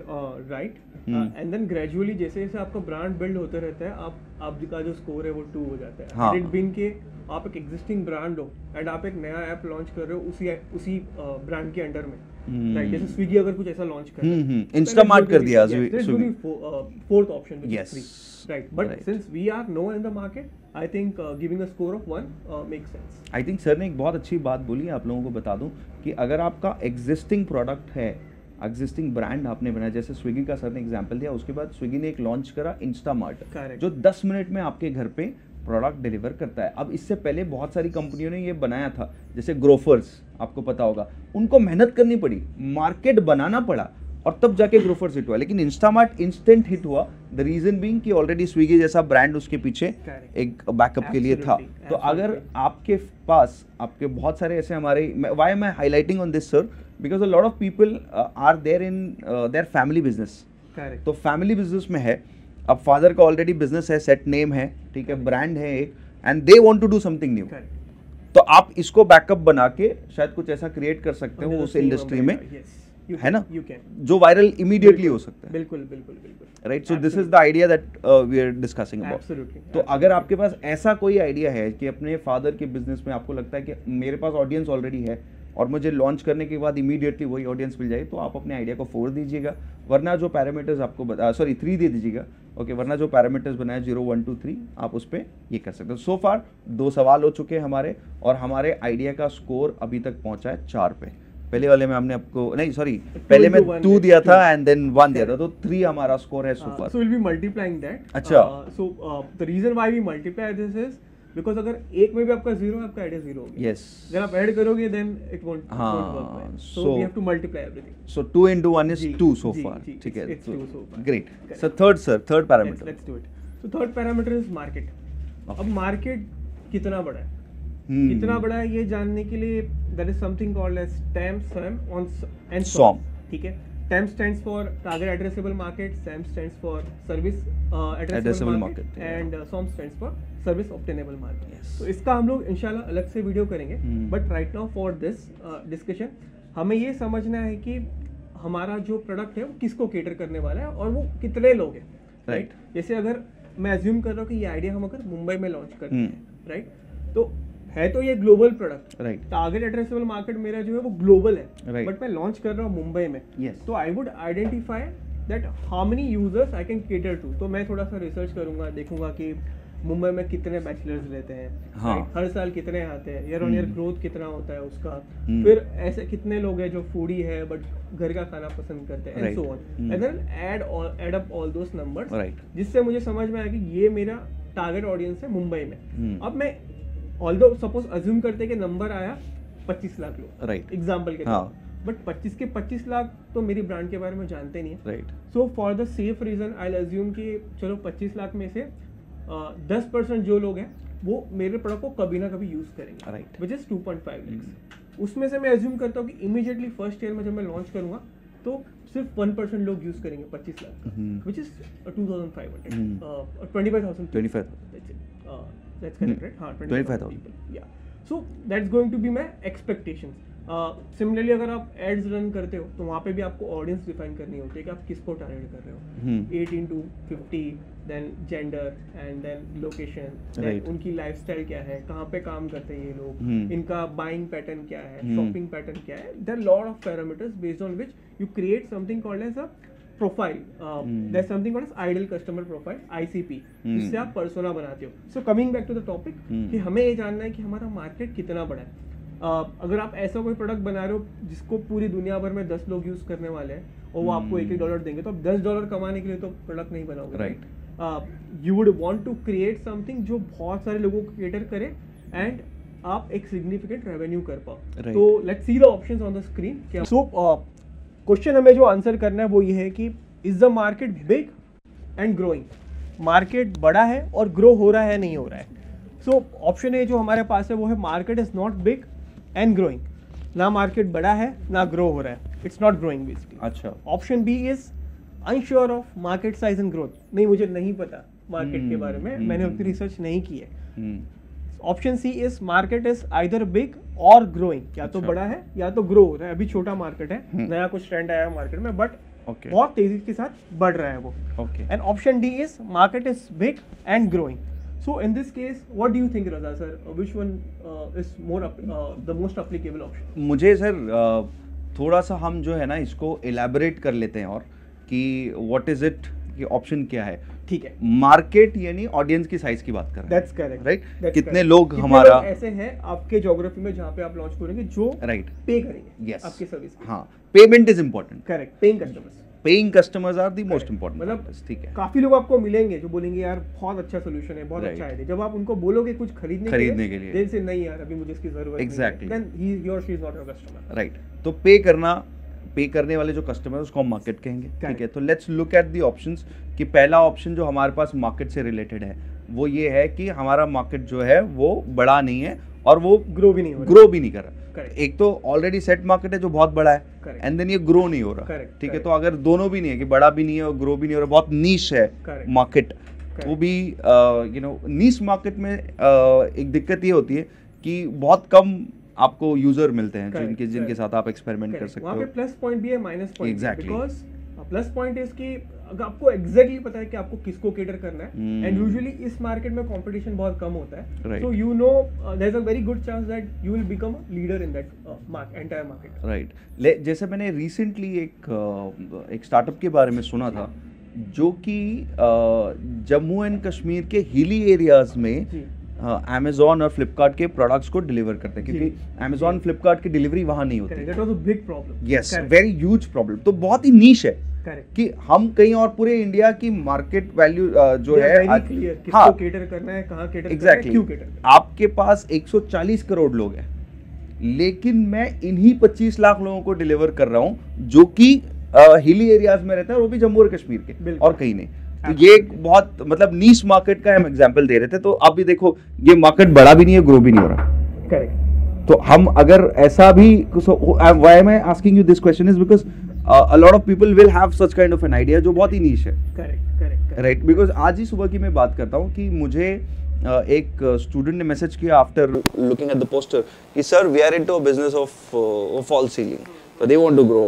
right, and then gradually जैसे जैसे आपका ब्रांड बिल्ड होते रहता है, आपका जो स्कोर है वो 2 हो जाता है। हाँ, इट बीन के आप एक एग्जिस्टिंग ब्रांड हो एंड आप एक नया ऐप लॉन्च कर रहे हो उसी ब्रांड के अंडर में, राइट। जैसे स्विगी अगर कुछ ऐसा लॉन्च कर रहा है, इंस्टामार्ट कर दिया Swiggy, fourth option, yes, right. But since we are no in the market, I think giving a score of 1 makes sense. I think sir ने एक बहुत अच्छी बात बोली है, आप लोगों को बता दूं कि अगर आपका एग्जिस्टिंग प्रोडक्ट है, एग्जिस्टिंग ब्रांड आपने बनाया, जैसे स्विगी का सर ने एग्जांपल दिया, उसके बाद स्विगी ने एक लॉन्च करा इंस्टामार्ट, Correct. जो 10 मिनट में आपके घर पे प्रोडक्ट डिलीवर करता है। अब इससे पहले बहुत सारी कंपनियों ने ये बनाया था, जैसे ग्रोफर्स, आपको पता होगा, उनको मेहनत करनी पड़ी, मार्केट बनाना पड़ा और तब जाके ग्रोफर्स हिट हुआ। लेकिन इंस्टामार्ट इंस्टेंट हिट हुआ, द रीजन बीइंग कि ऑलरेडी स्विगी जैसा ब्रांड उसके पीछे Correct. एक बैकअप के लिए था। Absolutely, तो अगर absolutely. आपके पास आपके बहुत सारे ऐसे हमारे, why am I highlighting on this sir, because a lot of people are there in their family business. Correct. तो फैमिली बिजनेस में है, अब फादर का ऑलरेडी बिजनेस है, सेट नेम है, ठीक है, ब्रांड है एक, and they want to do something new. Correct. तो आप इसको बैकअप बना के शायद कुछ ऐसा क्रिएट कर सकते हो Under the उस same इंडस्ट्री में, umbrella, yes. You है can, ना, You can. जो वायरल इमीडिएटली हो सकता है, बिल्कुल बिल्कुल बिल्कुल। Right. So this is the idea that we are discussing about. Absolutely. तो अगर आपके पास ऐसा कोई आइडिया है कि अपने फादर के बिजनेस में आपको लगता है कि मेरे पास ऑडियंस ऑलरेडी है और मुझे लॉन्च करने के बाद इमीडिएटली वही ऑडियंस मिल जाए, तो आप अपने आइडिया को 4 दीजिएगा, वरना जो पैरामीटर्स आपको 3 दे दीजिएगा, ओके, वरना जो पैरामीटर्स बनाए 0, 1, 2, 3 आप उस पर ये कर सकते हो। सो फार 2 सवाल हो चुके हैं हमारे, और हमारे आइडिया का स्कोर अभी तक पहुंचा है 4 पे। पहले वाले में हमने आपको नहीं, सॉरी, पहले में 2 दिया था एंड देन 1 दिया था, तो 3 हमारा स्कोर है सो फार। So we'll be multiplying that. अच्छा। So the reason why we multiply this is because अगर एक में भी आपका 0 है, आपका आइडिया 0 हो गया। यस, अगर आप ऐड करोगे then it won't हाँ, work well. So so- we have to multiply everything. So 2 into 1 is ji, 2 so ji, far, जी, ठीक है, it's 2 so far. Great. Correct. So third parameter. Let's do it. So third parameter is market. अब market कितना बड़ा है, कितना बड़ा है ये जानने के लिए there is something called as TAM, SAM and SOM. ठीक है, TAM stands for target addressable market, SAM stands for service addressable market, yeah. and SOM stands for service obtainable market. Yes. तो इसका हम लोग इंशाल्लाह अलग से वीडियो करेंगे, but right now for this discussion हमें ये समझना है कि हमारा जो प्रोडक्ट है वो किसको केटर करने वाला है और वो कितने लोग हैं, राइट। जैसे अगर मैं अज्यूम कर रहा हूँ कि ये आइडिया हम अगर मुंबई में लॉन्च करते हैं, राइट, तो है तो ये global product, right, target addressable market मेरा जो है वो ग्लोबल है, Right. बट मैं लॉन्च कर रहा हूँ मुंबई में, Yes. तो I would identify that how many users I can cater to. तो मैं थोड़ा सा रिसर्च करूंगा, देखूंगा कि मुंबई में कितने बैचलर्स रहते हैं, हाँ। right? हर साल कितने आते हैं, ईयर ऑन ईयर ग्रोथ कितना होता है उसका, हम्म। फिर ऐसे कितने लोग हैं जो फूडी है बट घर का खाना पसंद करते हैं, and Right. So on, and then add up all those numbers, right, जिससे मुझे समझ में आया कि ये मेरा टारगेट ऑडियंस है मुंबई में। हम्म। अब मैं ऑल्दो सपोज अज्यूम करते कि नंबर आया 25 लाख लोग, राइट, एग्जाम्पल के हाँ। तौर, बट 25 के 25 लाख तो मेरी ब्रांड के बारे में जानते नहीं है। Right, so for the safe reason I assume कि चलो 25 लाख में से 10% जो लोग हैं वो मेरे प्रोडक्ट को कभी ना कभी यूज करेंगे, राइट, विच इज 2.5 lakhs। उसमें से मैं अज्यूम करता हूँ कि इमीडिएटली फर्स्ट ईयर में जब मैं लॉन्च करूंगा तो सिर्फ 1% लोग यूज करेंगे 25 lakh, which is 2500 25,000 25,000, that's correct, right? हाँ, 25,000 people. Yeah. So that's going to be my expectations. Similarly अगर आप एड्स रन करते हो तो वहाँ पे भी आपको ऑडियंस डिफाइन करनी होती है कि आप किसको टारगेट कर रहे हो, 18 to 50, then gender and then location, Right. उनकी लाइफस्टाइल क्या है, कहाँ पे काम करते हैं ये लोग, हम्म। इनका बाइंग पैटर्न क्या है, शॉपिंग पैटर्न क्या है, there are lot of parameters based on which you create something called as a profile, that's something called as ideal customer profile, ICP, जिससे आप पर्सोना बनाते हो। So coming back to the topic कि हमें ये जानना है कि हमारा मार्केट कितना बड़ा है। अगर आप ऐसा कोई प्रोडक्ट बना रहे हो जिसको पूरी दुनिया भर में 10 लोग यूज करने वाले हैं और वो आपको $1 देंगे, तो आप $10 कमाने के लिए तो प्रोडक्ट नहीं बनाओगे, right. You would want to create something जो बहुत सारे लोगों को केटर करे एंड आप एक सिग्निफिकेंट रेवेन्यू कर पाओ। Right. तो let's see the options on the screen. So question हमें जो आंसर करना है वो ये है कि is the market big and growing, market बड़ा है और ग्रो हो रहा है नहीं हो रहा है। सो ऑप्शन ए जो हमारे पास है वो है market is not big and growing, ना मार्केट बड़ा है ना ग्रो हो रहा है, इट्स नॉट ग्रोइंग बेसिकली। अच्छा, option B is unsure of market size and growth, नहीं मुझे नहीं पता मार्केट के बारे में, मैंने उतनी रिसर्च नहीं की है। Option C is market is either big और ग्रोइंग, या तो अच्छा। बड़ा है या तो ग्रो हो रहा है, अभी छोटा मार्केट है, नया कुछ ट्रेंड आया है मार्केट में बट ओके, बहुत तेजी के साथ बढ़ रहा है वो। Okay. And option D is market is big and growing. So in this case what do you think Raza sir, which one is more the most applicable option? मुझे सर थोड़ा सा हम जो है ना इसको एलैबोरेट कर लेते हैं और कि व्हाट इज इट, कि ऑप्शन क्या है। ठीक है, मार्केट यानी ऑडियंस की साइज की बात कर रहे हैं, दैट्स करेक्ट, राइट। कितने लोग हमारा ऐसे हैं आपके ज्योग्राफी में जहाँ पे आप लॉन्च करेंगे जो राइट पे करेंगे यस आपकी सर्विस। हाँ, payment is important, correct, paying customers are the most important, मतलब ठीक है। काफी लोग आपको मिलेंगे जो बोलेंगे यार बहुत अच्छा सोल्यूशन है, बहुत अच्छा है, जब आप उनको बोलोगे कुछ खरीदने के लिए से नहीं यार अभी मुझे इसकी जरूरत Exactly. नहीं है, देन ही और she is not your customer, right. तो पे करने वाले जो कस्टमर है उसको हम मार्केट कहेंगे, ठीक है। तो let's look at the options कि पहला ऑप्शन जो हमारे पास मार्केट से रिलेटेड है वो ये है कि हमारा मार्केट जो है वो बड़ा नहीं है और वो ग्रो भी नहीं कर रहा। एक तो ऑलरेडी सेट मार्केट है जो बहुत बड़ा है, एंड देन ये ग्रो नहीं हो रहा, ठीक है। तो अगर दोनों भी नहीं है कि बड़ा भी नहीं है और ग्रो भी नहीं हो रहा, बहुत नीश है मार्केट, वो भी नीश मार्केट में एक दिक्कत ये होती है कि बहुत कम आपको यूजर मिलते हैं जिनके साथ आप एक्सपेरिमेंट कर सकते हो। वहाँ पे प्लस पॉइंट भी है, minus point Exactly. Because plus point is कि अगर आपको एग्जैक्टली पता है कि आपको किसको केटर करना है, एंड यूजुअली इस मार्केट में कंपटीशन बहुत कम होता है, so you know there is a very good chance that you will become a leader in that entire market, right. जैसे मैंने रिसेंटली एक स्टार्टअप के बारे में सुना था जो कि जम्मू एंड कश्मीर के हिली एरियाज में अमेजोन और फ्लिपकार्ट के प्रोडक्ट्स को डिलीवर करते हैं, क्योंकि अमेजोन फ्लिपकार्ट की डिलीवरी वहां नहीं होती। That was a big problem, yes, very huge problem. तो बहुत ही नीश है कि हम कहीं और पूरे इंडिया की मार्केट वैल्यू जो है किसको केटर करना है, कहां केटर करना है, क्यों केटर करना है। आपके पास 140 करोड़ लोग हैं, लेकिन मैं इन्हीं 25 लाख लोगों को डिलीवर कर रहा हूं जो कि हिली एरियाज में रहते हैं, और वो भी जम्मू और कश्मीर के, और कहीं नहीं। तो ये एक बहुत मतलब नीश मार्केट का हम एग्जांपल दे रहे थे। तो अब भी देखो ये मार्केट बड़ा भी नहीं है, ग्रो भी नहीं हो रहा, करेक्ट। तो हम अगर ऐसा भी, why am I asking you this question is because a lot of people will have such kind of an idea जो बहुत ही नीश है, करेक्ट, राइट। बिकॉज आज ही सुबह की मैं बात करता हूँ कि मुझे एक स्टूडेंट ने मैसेज किया after looking at the poster कि sir we are into a business of fall ceiling, तो they want to grow,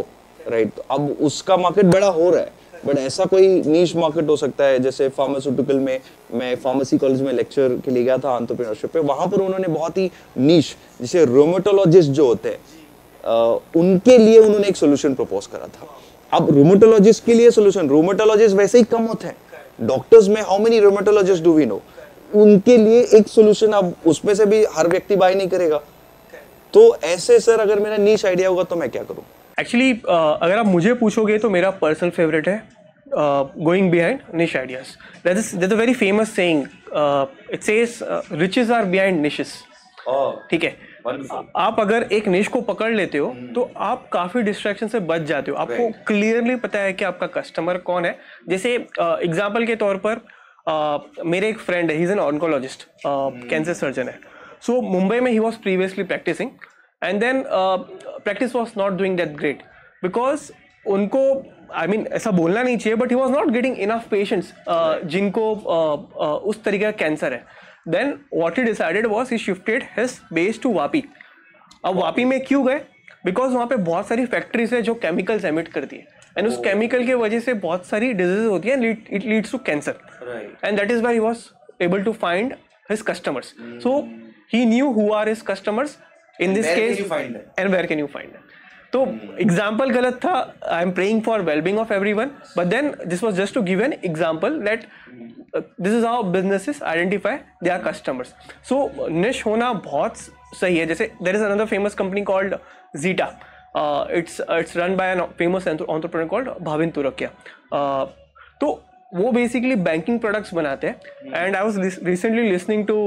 right. तो अब उसका मार्केट बड़ा हो रहा है, बट ऐसा कोई नीश मार्केट हो सकता है। जैसे फार्मास्यूटिकल में, मैं फार्मेसी कॉलेज में लेक्चर के लिए गया था एंटरप्रेन्योरशिप पे, वहां पर उन्होंने बहुत ही नीश, जैसे रोमेटोलॉजिस्ट जो होते हैं उनके लिए उन्होंने एक सोल्यूशन प्रपोज करा था। अब रोमेटोलॉजिस्ट के लिए सोल्यूशन, रोमेटोलॉजिस्ट वैसे ही कम होते हैं डॉक्टर्स में, how many rheumatologists do we know, उनके लिए एक सोल्यूशन, अब उसमें से भी हर व्यक्ति बाय नहीं करेगा। तो ऐसे सर अगर मेरा नीश आइडिया होगा तो मैं क्या करूं? एक्चुअली अगर आप मुझे पूछोगे तो मेरा पर्सनल फेवरेट है going behind niche ideas. That's a very famous saying, it says riches are behind niches, ठीक है। आप अगर एक निश को पकड़ लेते हो तो आप काफी डिस्ट्रैक्शन से बच जाते हो, आपको क्लियरली पता है कि आपका कस्टमर कौन है। जैसे एग्जांपल के तौर पर मेरे एक फ्रेंड है, he is an oncologist, cancer surgeon है। सो मुंबई में he was previously practising, and then practice was not doing that great because उनको, आई मीन ऐसा बोलना नहीं चाहिए, but he was not getting enough patients जिनको उस तरीके का कैंसर है। Then what he decided was he shifted his base to Vapi. अब वापी में क्यों गए? Because वहाँ पे बहुत सारी फैक्ट्रीज है जो केमिकल्स एमिट करती है, एंड उस केमिकल की वजह से बहुत सारी डिजीजेस होती है, it leads to cancer, and that is why he was able to find his customers. So he knew who are his customers in this case and where can you find them. तो example गलत था, I am praying for wellbeing of everyone, but then this was just to give an example that this is how businesses identify their customers. So niche होना बहुत सही है। जैसे there is another famous company called Zeta, it's run by an famous entrepreneur called Bhavin Turakhia. तो वो basically banking products बनाते हैं, and I was recently listening to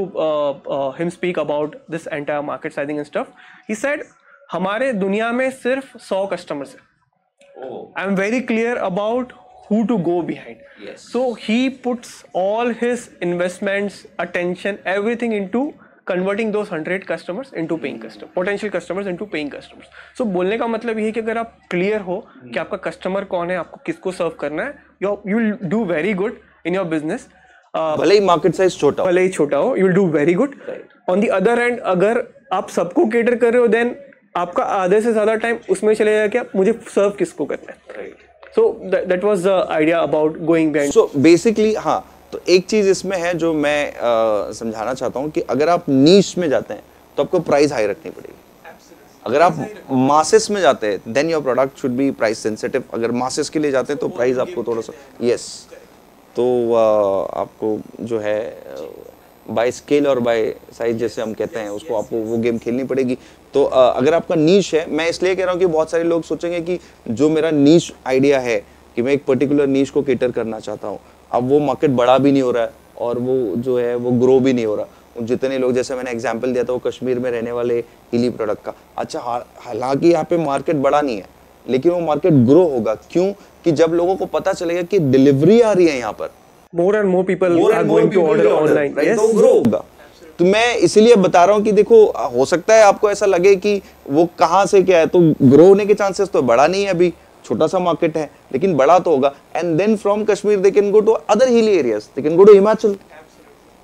him speak about this entire market sizing and stuff. He said हमारे दुनिया में सिर्फ 100 customers है। I am very clear about who to go behind. Yes. So he puts all his investments, attention, everything into converting those 100 customers into paying customers, potential customers into paying customers. So बोलने का मतलब ये है कि अगर आप clear हो कि आपका customer कौन है, आपको किसको serve करना है, you will do very good in your business. भले ही market size छोटा हो, you will do very good. Right. On the other hand, अगर आप सबको cater कर रहे हो, then आपका आधे से ज्यादा टाइम उसमें चलेगा कि आप मुझे सर्व किसको करना है। Right. So that was the idea about going behind. So basically हाँ, तो एक चीज इसमें है जो मैं समझाना चाहता हूँ कि अगर आप नीश में जाते हैं तो आपको प्राइस हाई रखनी पड़ेगी। अगर आप मासेस में जाते हैं then your product should be price sensitive. अगर मासेस के लिए जाते हैं तो प्राइस आपको थोड़ा सा, यस, तो आपको जो है बाय स्केल और बाय साइज जैसे हम कहते हैं उसको आपको वो गेम खेलनी पड़ेगी। तो अगर आपका नीश है, मैं इसलिए कह रहा हूँ कि बहुत सारे लोग सोचेंगे कि जो मेरा नीश आइडिया है कि मैं एक पर्टिकुलर नीश को केटर करना चाहता हूँ, अब वो मार्केट बड़ा भी नहीं हो रहा है और वो जो है वो ग्रो भी नहीं हो रहा। जितने लोग, जैसे मैंने एग्जांपल दिया था वो कश्मीर में रहने वाले हिली प्रोडक्ट का, अच्छा हालांकि यहाँ पे मार्केट बड़ा नहीं है लेकिन वो मार्केट ग्रो होगा। क्यों? कि जब लोगों को पता चलेगा कि डिलीवरी आ रही है यहाँ पर, more and more people are going to order online, right? yes, तो ग्रो होगा। तो मैं इसीलिए बता रहा हूँ कि देखो, हो सकता है आपको ऐसा लगे कि वो कहाँ से क्या है, तो ग्रो होने के चांसेस तो बड़ा नहीं है, अभी छोटा सा मार्केट है लेकिन बड़ा तो होगा। And then from Kashmir they can go to other hilly areas, they can go to Himachal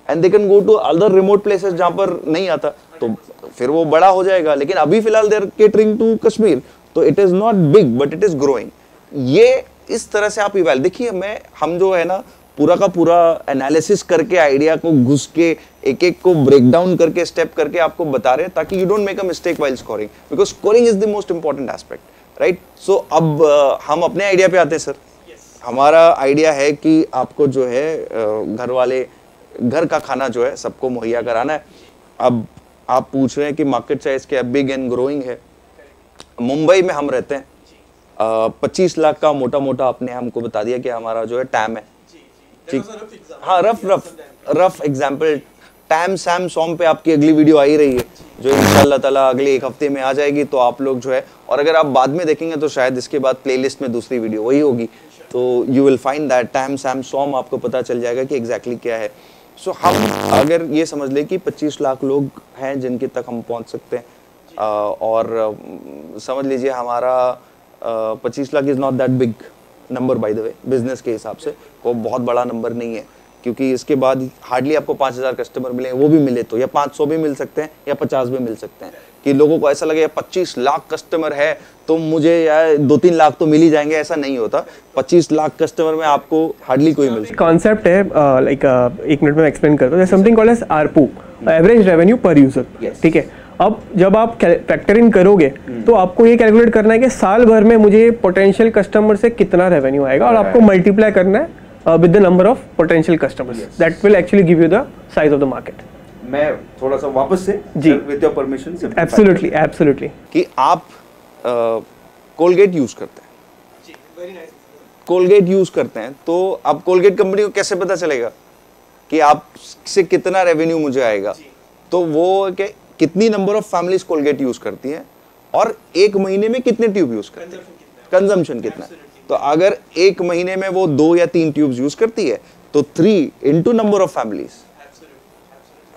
and they can go to other remote places जहां पर नहीं आता, तो फिर वो बड़ा हो जाएगा। लेकिन अभी फिलहाल they are catering to Kashmir, तो it is not big but it is growing. ये इस तरह से आप इवैल्यूएट, देखिए हम जो है ना पूरा का पूरा एनालिसिस करके आइडिया को घुस के एक एक को ब्रेक डाउन करके स्टेप करके आपको बता रहे हैं ताकि you don't make a mistake while scoring, because scoring is the most important aspect, right. So अब हम अपने आइडिया पे आते हैं सर। हमारा आइडिया है कि आपको जो है घर का खाना जो है सबको मुहैया कराना है। अब आप पूछ रहे हैं कि मार्केट साइज क्या बिग एंड ग्रोइंग है। मुंबई में हम रहते हैं, 25 लाख का मोटा मोटा आपने हमको बता दिया कि हमारा जो है टैम है, ठीक। हाँ, रफ एग्जाम्पल, टैम सैम सॉम पे आपकी अगली वीडियो आ ही रही है जो इंशाल्लाह ताला अगले एक हफ्ते में आ जाएगी। तो आप लोग जो है, और अगर आप बाद में देखेंगे तो शायद इसके बाद प्लेलिस्ट में दूसरी वीडियो वही होगी, तो you will find that TAM SAM SOM, आपको पता चल जाएगा कि एग्जैक्टली क्या है। सो हम अगर ये समझ ले कि 25 लाख लोग हैं जिनके तक हम पहुंच सकते हैं, और समझ लीजिए हमारा 25 lakh is not that big number by the way, business के हिसाब से वो बहुत बड़ा नंबर नहीं है, क्योंकि इसके बाद हार्डली आपको 5000 कस्टमर मिले, वो भी मिले तो या 500 भी मिल सकते हैं या 50 भी मिल सकते हैं। कि लोगों को ऐसा लगे या 25 लाख कस्टमर है तो मुझे या 2-3 लाख तो मिल ही जाएंगे, ऐसा नहीं होता। 25 लाख कस्टमर में आपको हार्डली कोई मिल सकता। कॉन्सेप्ट है लाइक एक मिनट में एक्सप्लेन करता हूँ। Something called as ARPU, average revenue per user, ठीक है। अब जब आप फैक्टर इन करोगे तो आपको ये कैलकुलेट करना है कि साल भर में मुझे पोटेंशियल कस्टमर से कितना रेवेन्यू आएगा, और आपको मल्टीप्लाई करना है with the number of potential customers. That will actually give you the size of the market. मैं थोड़ा सा वापस से जी, विद योर परमिशन, एब्सोल्युटली कि आप कोलगेट यूज करते हैं, कोलगेट यूज करते हैं, तो अब कोलगेट कंपनी को कैसे पता चलेगा कि आप से कितना रेवेन्यू मुझे आएगा? तो वो कितनी number of families Colgate use करती हैं और एक महीने में कितने ट्यूब यूज करती है, कंजम्पशन कितना है। तो अगर एक महीने में वो 2 या 3 ट्यूब्स यूज करती है तो 3 इंटू नंबर ऑफ फैमिलीज,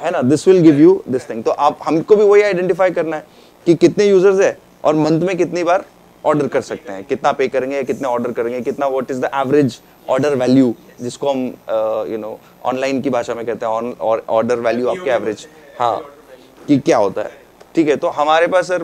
है ना, this will give you this thing. तो आप हमको भी वही आइडेंटिफाई करना है कि कितने यूजर्स है और मंथ में कितनी बार ऑर्डर कर सकते हैं, कितना पे करेंगे या कितने ऑर्डर करेंगे, कितना what is the average order value, जिसको हम ऑनलाइन की भाषा में कहते हैं ऑर्डर वैल्यू, आपके एवरेज, हाँ, कि क्या होता है, ठीक है। तो हमारे पास सर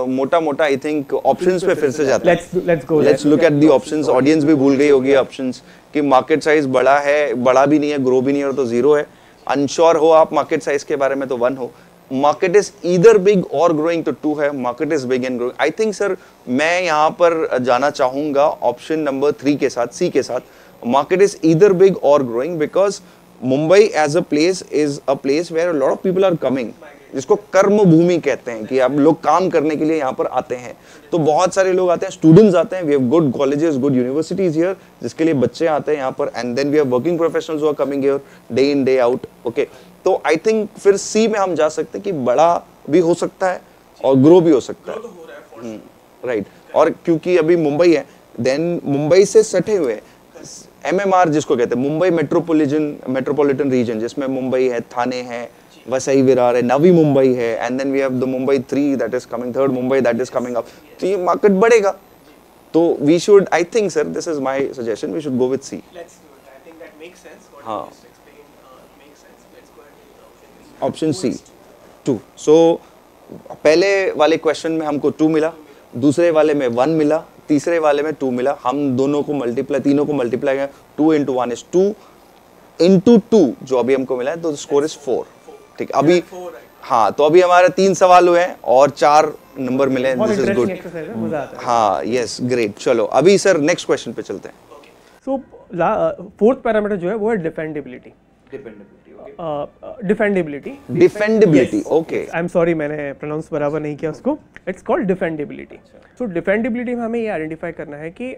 मोटा मोटा आई थिंक ऑप्शंस पे फिर से जाते हैं। Let's look at the options. Audience भी भूल गई होगी ऑप्शंस कि मार्केट साइज बड़ा है, बड़ा भी नहीं है, ग्रो भी नहीं है, और तो 0 है। अनश्योर हो आप मार्केट साइज के बारे में तो 1 हो। मार्केट इज ईदर बिग और ग्रोइंग तो 2 है। Market is big and growing. I think sir मैं यहाँ पर जाना चाहूंगा ऑप्शन नंबर 3 के साथ, सी के साथ। मार्केट इज ईदर बिग और growing because Mumbai as a place is a place where a lot of people are coming, जिसको कर्म भूमि कहते हैं कि अब लोग काम करने के लिए यहाँ पर आते हैं। तो बहुत सारे लोग आते हैं, स्टूडेंट्स आते हैं। We have good colleges, good universities here, जिसके लिए बच्चे आते हैं यहाँ पर। And then we have working professionals who are coming here day in day out. Okay, तो आई थिंक फिर सी में हम जा सकते हैं कि बड़ा भी हो सकता है और ग्रो भी हो सकता है, राइट। और क्योंकि अभी मुंबई है, देन मुंबई से सटे हुए MMR जिसको कहते हैं, मुंबई मेट्रोपॉलिटन रीजन, जिसमें मुंबई है, थाने है, वसई विरार है, नवी मुंबई है, and then we have the Mumbai 3 that is coming, third Mumbai that is coming up. तो ये मार्केट बढ़ेगा, तो we should, I think sir, this is my suggestion, we should go with C. हाँ, ऑप्शन सी 2। सो पहले वाले क्वेश्चन में हमको 2 मिला, दूसरे वाले में 1 मिला, तीसरे वाले में 2 मिला। हम दोनों को मल्टीप्लाई, तीनों को मल्टीप्लाई किया, 2 into 1 is 2 into 2 जो अभी हमको मिला है, तो स्कोर इज 4। ठीक, अभी हाँ, तो अभी हमारे 3 सवाल हुए हैं और 4 नंबर मिले हैं। This is good. हाँ, यस, ग्रेट। चलो अभी सर नेक्स्ट क्वेश्चन पे चलते हैं। सो फोर्थ पैरामीटर जो है वो है डिफेंडेबिलिटी। डिफेंडेबिलिटी, ओके। आई एम सॉरी, मैंने प्रोनाउंस बराबर नहीं किया उसको। It's called डिफेंडेबिलिटी। सो डिफेंडेबिलिटी में हमें ये आइडेंटिफाई करना है कि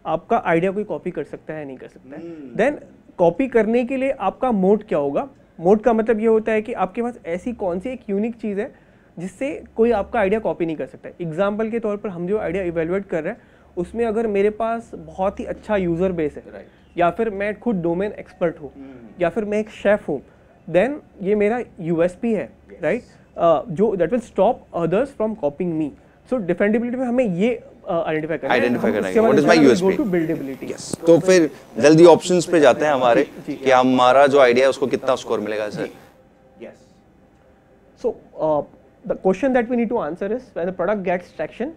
आपका आइडिया कोई कॉपी कर सकता है या नहीं कर सकता है। देन कॉपी करने के लिए आपका मोड क्या होगा। मोड का मतलब ये होता है कि आपके पास ऐसी कौन सी एक यूनिक चीज़ है जिससे कोई आपका आइडिया कॉपी नहीं कर सकता है। एग्जाम्पल के तौर पर हम जो आइडिया इवेलुएट कर रहे हैं उसमें अगर मेरे पास बहुत ही अच्छा यूज़र बेस है, या फिर मैं खुद डोमेन एक्सपर्ट हूँ, या फिर मैं एक शेफ़ हूँ, देन ये मेरा यूएसपी है, राइट, जो that will stop others from copying me. So defendability में हमें ये आइडेंटिफाई करना है what is my USP. To buildability. Yes, तो फिर जल्दी ऑप्शंस पे जाते हैं हमारे कि हमारा जो आइडिया है उसको कितना स्कोर मिलेगा sir. Yes, so the question that we need to answer is when the product gets traction,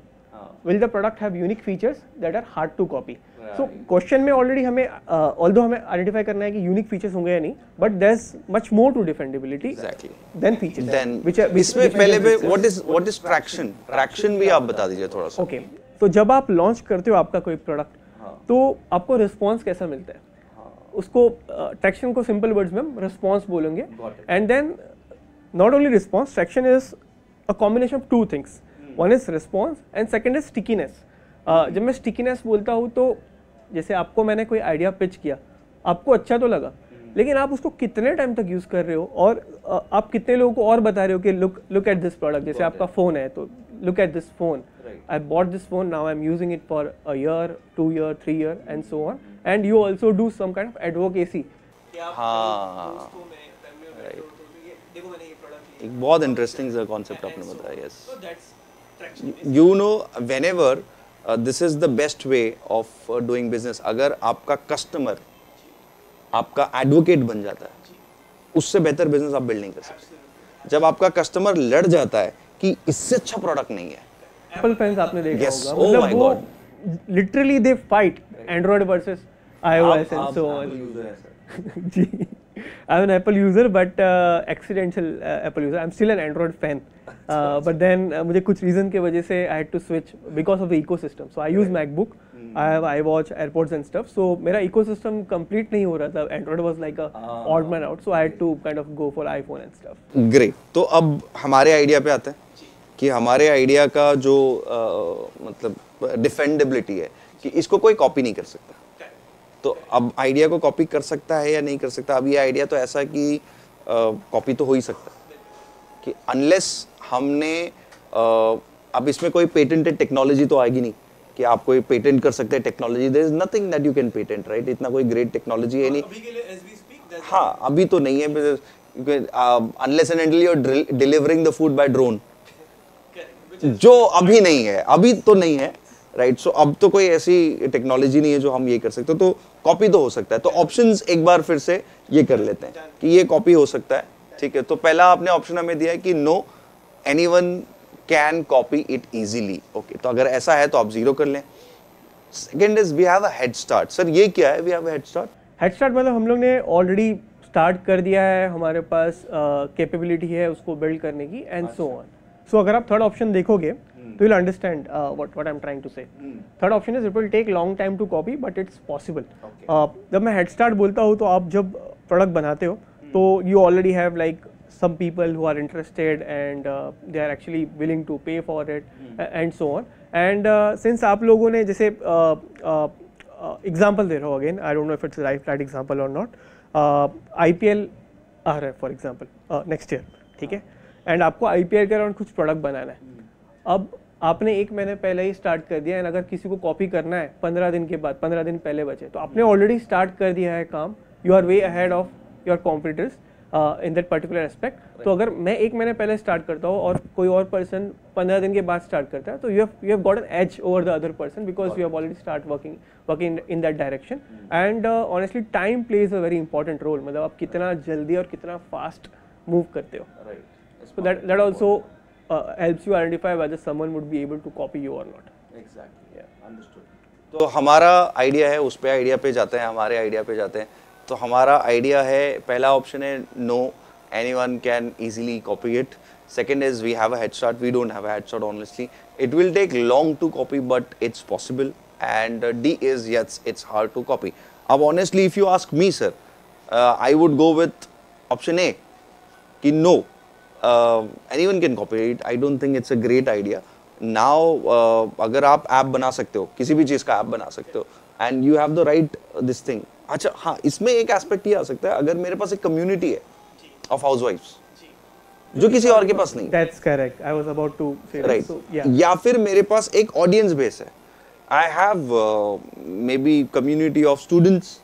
will the product have unique features that are hard to copy? So question में already हमें although हमें identify करना है कि unique features होंगे या नहीं, but there's much more to defendability than features. Then इसमें पहले पे what is traction? Traction भी आप बता दीजिए थोड़ा सा। Okay, तो जब आप launch करते हो आपका कोई product, तो आपको response कैसा मिलता है? उसको traction को simple words में हम response बोलेंगे, and then not only response, traction is a combination of two things. One is response and second is stickiness. जब मैं स्टिकीनेस बोलता हूँ तो जैसे आपको मैंने कोई आइडिया पिच किया, आपको अच्छा तो लगा, लेकिन आप उसको कितने टाइम तक यूज़ कर रहे हो और आप कितने लोगों को और बता रहे हो कि लुक एट दिस प्रोडक्ट। जैसे आपका फ़ोन है तो look at this phone, I bought this phone, now I am using it for a year, 2 year, 3 year and so on, and you also do some kind of advocacy. एक बहुत interesting concept आपने बताया। Yes, you know whenever this is the best way of doing business। अगर आपका customer आपका advocate बन जाता है, उससे बेहतर बिजनेस आप बिल्ड नहीं कर सकते। जब आपका कस्टमर लड़ जाता है कि इससे अच्छा प्रोडक्ट नहीं है। एप्पल पेन्स आपने देखा yes, होगा, मतलब वो literally they fight Android versus iOS and so on. जी, I'm an Apple user, but accidental Apple user. I'm still an Android fan. But then मुझे कुछ reason के वजह से I had to switch because of the ecosystem. So I use MacBook. I have iWatch, AirPods and stuff. So मेरा ecosystem complete नहीं हो रहा था. Android was like a odd man out. So I had to kind of go for iPhone and stuff. Great. तो अब हमारे idea पे आते हैं कि हमारे आइडिया का जो मतलब डिफेंडेबिलिटी है कि इसको कोई कॉपी नहीं कर सकता। तो अब आइडिया को कॉपी कर सकता है या नहीं कर सकता। अब ये आइडिया तो ऐसा कि कॉपी तो हो ही सकता है कि अनलेस हमने अब इसमें कोई पेटेंटेड टेक्नोलॉजी तो आएगी नहीं कि आप कोई पेटेंट कर सकते हैं technology. There is nothing that you can patent, right. इतना कोई ग्रेट टेक्नोलॉजी है नहीं अभी के लिए as we speak। हाँ, अभी तो नहीं है, unless and until you are delivering the food by drone, जो अभी नहीं है, अभी तो नहीं है, राइट। सो अब तो कोई ऐसी टेक्नोलॉजी नहीं है जो हम ये कर सकते, तो कॉपी तो हो सकता है। तो ऑप्शंस एक बार फिर से ये कर लेते हैं कि ये कॉपी हो सकता है, ठीक है। तो पहला आपने ऑप्शन हमें दिया है कि no anyone can copy it easily, okay. तो अगर ऐसा है तो आप 0 कर लें। Second is we have a head start. Sir ये क्या है we have a head start? Head start मतलब हम लोग ने ऑलरेडी स्टार्ट कर दिया है, हमारे पास कैपेबिलिटी है उसको बिल्ड करने की एंड सो ऑन। सो अगर आप थर्ड ऑप्शन देखोगे तो you'll understand what I'm trying to say. Third option is it will take long time to copy, but it's possible. जब मैं head start बोलता हूँ तो आप जब प्रोडक्ट बनाते हो तो you already have like some people who are interested and they are actually willing to pay for it and so on. And since आप लोगों ने जैसे example दे रहा हो, again I don't know if it's the right example or not, IPL आ रहा है for example next year, ठीक है, and आपको IPL के अराउंड कुछ प्रोडक्ट बनाना है। अब आपने 1 महीने पहले ही स्टार्ट कर दिया, एंड अगर किसी को कॉपी करना है 15 दिन के बाद, 15 दिन पहले बचे, तो आपने ऑलरेडी स्टार्ट कर दिया है काम। You are way ahead of your competitors in that particular aspect. तो अगर मैं 1 महीने पहले स्टार्ट करता हूँ और कोई और पर्सन 15 दिन के बाद स्टार्ट करता है, तो you have got an edge over the other person because you have already start working in that direction. And honestly time plays a very important role, मतलब आप कितना जल्दी और कितना फास्ट मूव करते हो। So that also helps you identify whether someone would be able to copy you or not. Exactly. Yeah. Understood. तो हमारा आइडिया है, उस पे आइडिया पे जाते हैं, हमारे आइडिया पे जाते हैं। तो हमारा आइडिया है, पहला ऑप्शन है no anyone can easily copy it. Second is we have a head start, we don't have a head start honestly, it will take long to copy but it's possible. And D is yes it's hard to copy. अब honestly if you ask me sir, I would go with option A कि no, anyone can copy it, I don't think it's a great idea. Now अगर आप app बना सकते हो, किसी भी चीज़ का ऐप बना सकते हो, and you have the right this thing. अच्छा हाँ, इसमें एक एस्पेक्ट ये आ सकता है, अगर मेरे पास एक कम्युनिटी है ऑफ हाउसवाइफ्स जो किसी और के पास नहीं, That's correct. I was about to say that. Right, So, yeah. या फिर मेरे पास एक ऑडियंस बेस है, I have may be community of students,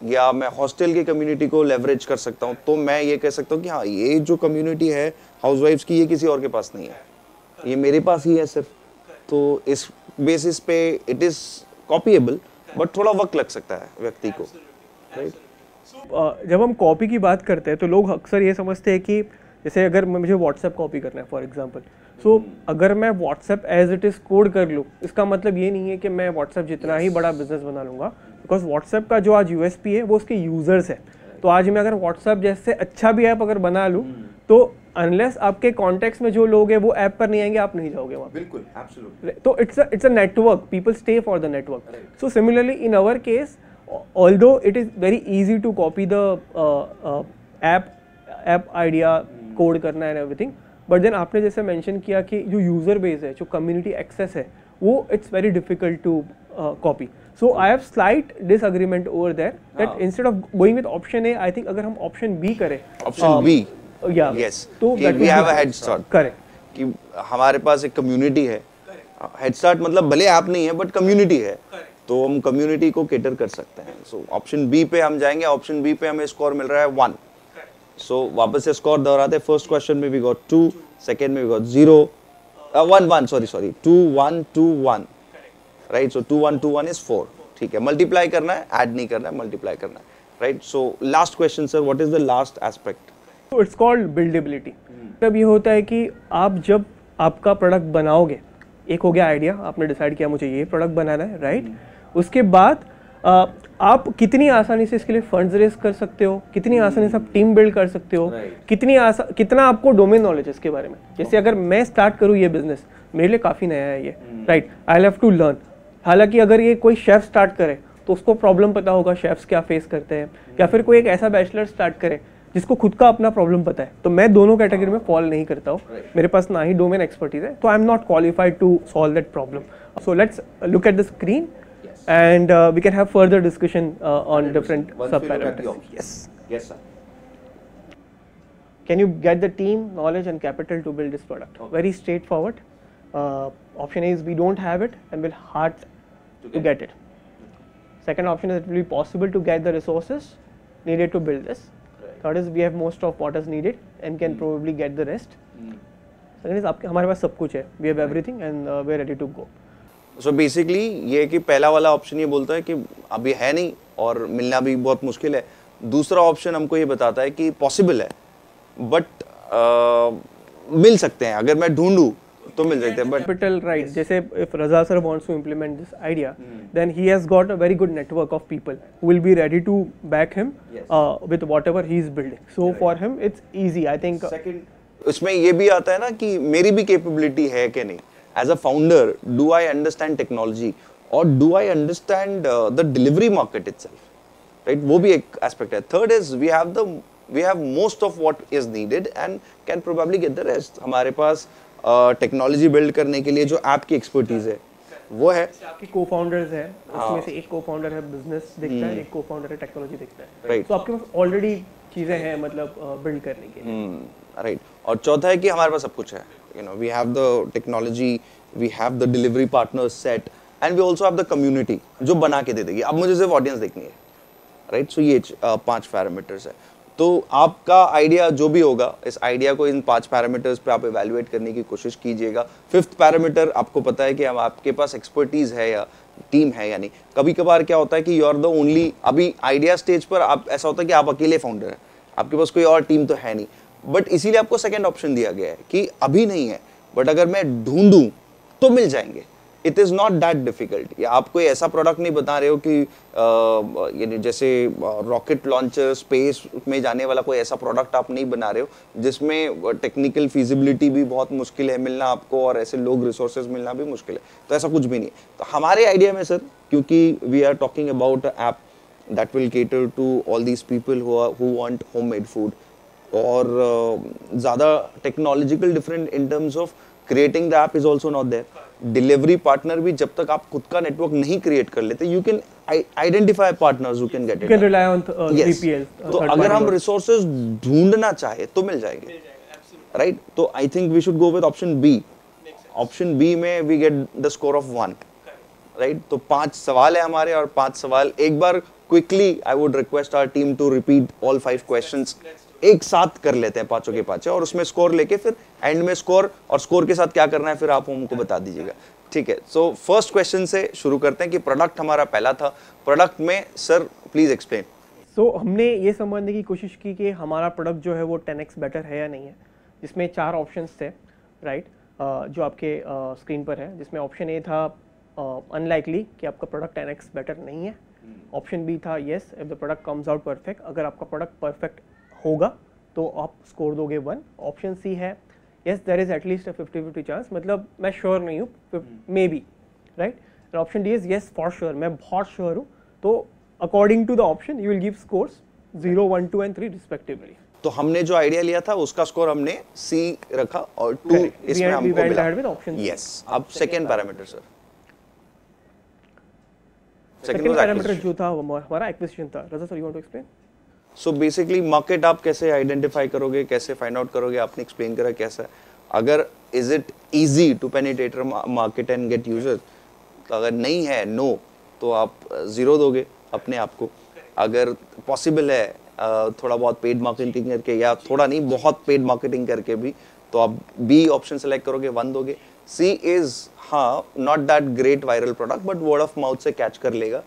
या मैं हॉस्टल की कम्युनिटी को लेवरेज कर सकता हूँ, तो मैं ये कह सकता हूँ कि हाँ, ये जो कम्युनिटी है हाउसवाइफ्स की, ये किसी और के पास नहीं है, ये मेरे पास ही है सिर्फ। तो इस बेसिस पे इट इज कॉपीएबल, बट थोड़ा वक्त लग सकता है व्यक्ति को, राइट। जब हम कॉपी की बात करते हैं तो लोग अक्सर ये समझते हैं कि जैसे अगर मुझे व्हाट्सएप कॉपी करना है फॉर एग्जांपल, सो अगर मैं WhatsApp as it is code कर लूँ, इसका मतलब ये नहीं है कि मैं व्हाट्सएप जितना ही बड़ा बिजनेस बना लूँगा, बिकॉज व्हाट्सएप का जो आज यूएसपी है वो उसके यूज़र्स है। तो आज मैं अगर व्हाट्सएप जैसे अच्छा भी ऐप अगर बना लूँ, तो अनलेस आपके कॉन्टेक्ट्स में जो लोग हैं वो ऐप पर नहीं आएंगे, आप नहीं जाओगे वहाँ। बिल्कुल, एब्सोल्युटली। तो it's a network, people stay for the network. So similarly in our case, although it is very easy to copy the app idea, code करना है एवरीथिंग, बट देन आपने जैसे मेंशन किया कि जो यूजर बेस है, जो कम्युनिटी एक्सेस है, वो it's very difficult to copy. So I have slight disagreement over there that instead of going with option A, I think अगर हम ऑप्शन बी करें, ऑप्शन बी, या यस, तो we have a head start, correct, कि हमारे पास एक community है। Head start मतलब भले ऐप नहीं है बट कम्युनिटी है, तो हम कम्युनिटी को केटर कर सकते हैं। सो ऑप्शन बी पे हम जाएंगे, ऑप्शन बी पे हमें स्कोर मिल रहा है 1। सो वापस से स्कोर दोहराते हैं, फर्स्ट क्वेश्चन में वी गॉट 2, सेकंड में we got 0, 1 1, sorry 2 1 2 1, right. So 2 1 2 1 इज 4, ठीक है। मल्टीप्लाई करना है, ऐड नहीं करना है, मल्टीप्लाई करना है, right. So last question sir, what is the last aspect? तो इट्स कॉल्ड बिल्डेबिलिटी। तब ये होता है कि आप जब आपका प्रोडक्ट बनाओगे, एक हो गया आइडिया, आपने डिसाइड किया मुझे ये प्रोडक्ट बनाना है, राइट। उसके बाद आप कितनी आसानी से इसके लिए फंड्स रेज कर सकते हो, कितनी आसानी से आप टीम बिल्ड कर सकते हो, कितना आपको डोमेन नॉलेज है इसके बारे में। जैसे अगर मैं स्टार्ट करूँ ये बिजनेस, मेरे लिए काफ़ी नया है ये, right, I have to learn. हालांकि अगर ये कोई शेफ स्टार्ट करे तो उसको प्रॉब्लम पता होगा, शेफ्स क्या फेस करते हैं, या फिर कोई एक ऐसा बैचलर स्टार्ट करे जिसको खुद का अपना प्रॉब्लम पता है। तो मैं दोनों कैटेगरी में फॉल नहीं करता हूँ, मेरे पास ना ही डोमेन एक्सपर्टीज है, तो I am not qualified to solve that problem. So let's look at the screen and we can have further discussion on different sub-parameters. Yes sir. Can you get the team, knowledge and capital to build this product? Okay. Very straightforward. Option A is we don't have it and we'll hard to get it. Second option is it will be possible to get the resources needed to build this. Right. Third is we have most of what is needed and can probably get the rest. Second is हमारे पास सब कुछ है, we have everything and we are ready to go. So basically ये कि पहला वाला option ये बोलता है कि अभी है नहीं और मिलना भी बहुत मुश्किल है। दूसरा ऑप्शन हमको ये बताता है कि पॉसिबल है, बट मिल सकते हैं, अगर मैं ढूंढूं तो मिल सकते हैं। बट कैपिटल, राइट, जैसे if Raza sir wants to implement this idea, then he has got a very good network of people who will be ready to back him with whatever he is building. So for him it's easy, I think. Second, इसमें ये भी आता है ना कि मेरी भी capability है कि नहीं। As a founder, do I understand technology or do I understand the delivery market itself? Right? वो भी एक aspect है. Third is we have most of what is needed and can probably get the rest. हमारे पास technology build करने के लिए जो app की एक्सपर्टीज है वो है। आपके को-फाउंडर्स है, उसमें से एक को-फाउंडर है बिजनेस देखता है, एक को-फाउंडर है टेक्नोलॉजी देखता है, राइट। तो आपके पास ऑलरेडी चीजें हैं, मतलब बिल्ड करने के लिए, राइट। और चौथा है कि हमारे पास सब कुछ है, you know, we have the technology, we have the delivery partners set and we also have the community जो बना के दे देगी। अब मुझे सिर्फ ऑडियंस देखनी है, राइट। सो ये 5 पैरामीटर्स है। तो आपका आइडिया जो भी होगा, इस आइडिया को इन 5 पैरामीटर्स पे आप इवैल्यूएट करने की कोशिश कीजिएगा। 5th पैरामीटर आपको पता है कि हम आपके पास एक्सपर्टीज है या टीम है या नहीं। कभी कभार क्या होता है कि यू आर द ओनली, अभी आइडिया स्टेज पर आप ऐसा होता है कि आप अकेले फाउंडर हैं, आपके पास कोई और टीम तो है नहीं, बट इसीलिए आपको सेकंड ऑप्शन दिया गया है कि अभी नहीं है, बट अगर मैं ढूंढूं तो मिल जाएंगे। It is not that difficult. या आप कोई ऐसा प्रोडक्ट नहीं बता रहे हो कि यानी जैसे रॉकेट लॉन्चर, स्पेस में जाने वाला कोई ऐसा प्रोडक्ट आप नहीं बना रहे हो जिसमें टेक्निकल फिजिबिलिटी भी बहुत मुश्किल है मिलना आपको और ऐसे लोग रिसोर्सेज मिलना भी मुश्किल है। तो ऐसा कुछ भी नहीं है। तो हमारे आइडिया में सर, क्योंकि we are talking about app that will cater to all these people who want homemade food. और ज़्यादा technological different in terms of creating the app is also not there. Delivery partner भी जब तक आप खुद का network नहीं create कर लेते, you can identify partners who can get it. Can rely on 3PL. तो अगर हम रिसोर्सेज ढूंढना चाहे तो मिल जाएंगे, राइट. तो I think we should go with option B. Option B में we get the score of 1, right. तो 5 सवाल है हमारे और 5 सवाल एक बार quickly I would request our team to repeat all 5 questions. एक साथ कर लेते हैं पांचों के पांचों और उसमें स्कोर लेके फिर एंड में स्कोर और स्कोर के साथ क्या करना है फिर आप हमको बता दीजिएगा, ठीक है. सो फर्स्ट क्वेश्चन से शुरू करते हैं कि प्रोडक्ट हमारा पहला था. प्रोडक्ट में सर प्लीज एक्सप्लेन. सो हमने ये समझने की कोशिश की कि हमारा प्रोडक्ट जो है वो 10x बेटर है या नहीं है, जिसमें 4 ऑप्शंस थे, राइट, जो आपके स्क्रीन पर है. जिसमें ऑप्शन ए था अनलाइकली कि आपका प्रोडक्ट 10x बेटर नहीं है. ऑप्शन बी था yes if the product comes out perfect, अगर आपका प्रोडक्ट परफेक्ट होगा तो आप स्कोर दोगे 1. ऑप्शन सी है yes there is at least a 50-50 chance, मतलब मैं श्योर नहीं हूँ, maybe, right. And option D is yes for sure, मैं बहुत श्योर हूँ. तो according to the option you will give scores 0, 1, 2 and 3 respectively. तो हमने जो आइडिया लिया था उसका स्कोर हमने सी रखा और 2 इसमें हमको मिला. यस. अब second parameter sir. Second parameter जो था हमारा एक्विजिशन था. Raza sir, you want to explain? So basically market आप कैसे आइडेंटिफाई करोगे, कैसे फाइंड आउट करोगे, आपने एक्सप्लेन करा कैसा है. अगर is it easy to penetrate market and get users, तो अगर नहीं है नो तो आप 0 दोगे अपने आप को. अगर पॉसिबल है थोड़ा बहुत पेड मार्केटिंग करके या थोड़ा नहीं बहुत पेड मार्केटिंग करके भी, तो आप बी ऑप्शन सेलेक्ट करोगे, 1 दोगे. सी इज हाँ not that great viral product but word of mouth से कैच कर लेगा,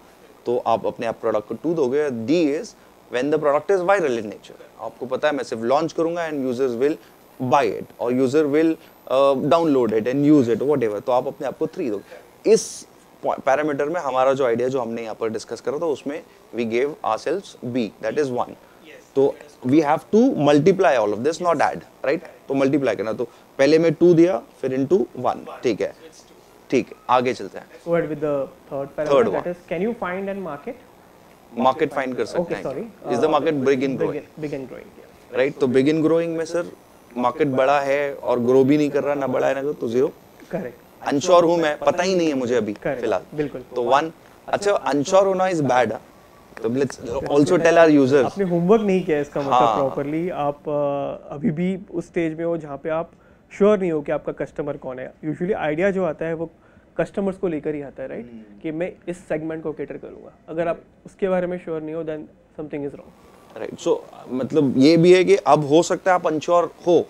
तो आप अपने आप प्रोडक्ट को 2 दोगे. D is when the product is viral in nature, आपको पता है मैं सिर्फ लॉन्च करूंगा and users will buy it और user will download it and use it whatever, तो आप अपने आप को 3 दोगे. इस पैरामीटर में हमारा जो आइडिया जो हमने यहाँ पर डिस्कस करा था उसमें we gave ourselves B, that is 1. तो we have to multiply all of this, not add, right. तो multiply करना, तो पहले में 2 दिया फिर into 1, ठीक है, ठीक है. आगे चलते हैं. Go ahead with the third parameter, that is can you find and market. Market find कर सकते हैं. Is the market big in growing, right. तो बिग इन ग्रोइंग में सर मार्केट बड़ा है और ग्रो भी नहीं कर रहा, ना बड़ा है ना तो 0. करेक्ट. अनश्योर हूं मैं, पता ही नहीं है मुझे अभी फिलहाल, बिल्कुल. तो 1. अच्छा अनश्योर होना इज बैड, तो let's also tell our users. आपने होमवर्क नहीं किया इसका मतलब प्रॉपर्ली. आप अभी भी उस स्टेज में हो जहाँ पे आप श्योर नहीं हो कि आपका कस्टमर कौन है. यूजुअली आइडिया जो आता है वो कस्टमर्स को लेकर ही आता है, राइट, कि मैं इस सेगमेंट को कैटर करूंगा. अगर आप उसके बारे में श्योर नहीं हो then something is wrong, right. So मतलब ये भी है कि अब हो सकता है आप अनश्योर हो,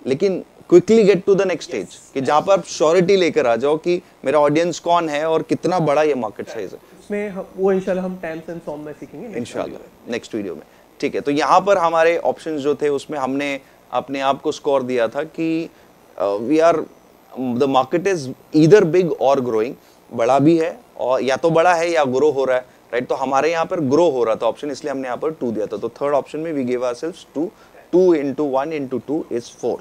लेकिन quickly get to the next stage कि जहाँ पर आप श्योरिटी लेकर आ जाओ कि मेरा ऑडियंस कौन है और कितना बड़ा ये मार्केट साइज है. उसमें वो इंशाल्लाह हम टर्म्स एंड फॉर्म में सीखेंगे इंशाल्लाह नेक्स्ट वीडियो में, ठीक है. तो यहाँ पर हमारे ऑप्शंस जो थे उसमें हमने अपने आप को स्कोर दिया था कि we are the market is either big और ग्रोइंग, बड़ा भी है और या तो बड़ा है या ग्रो हो रहा है, राइट. तो हमारे यहाँ पर ग्रो हो रहा था ऑप्शन, इसलिए हमने यहाँ पर 2 दिया था. तो थर्ड ऑप्शन में we give ourselves 2. 2 into 1 into 2 is 4.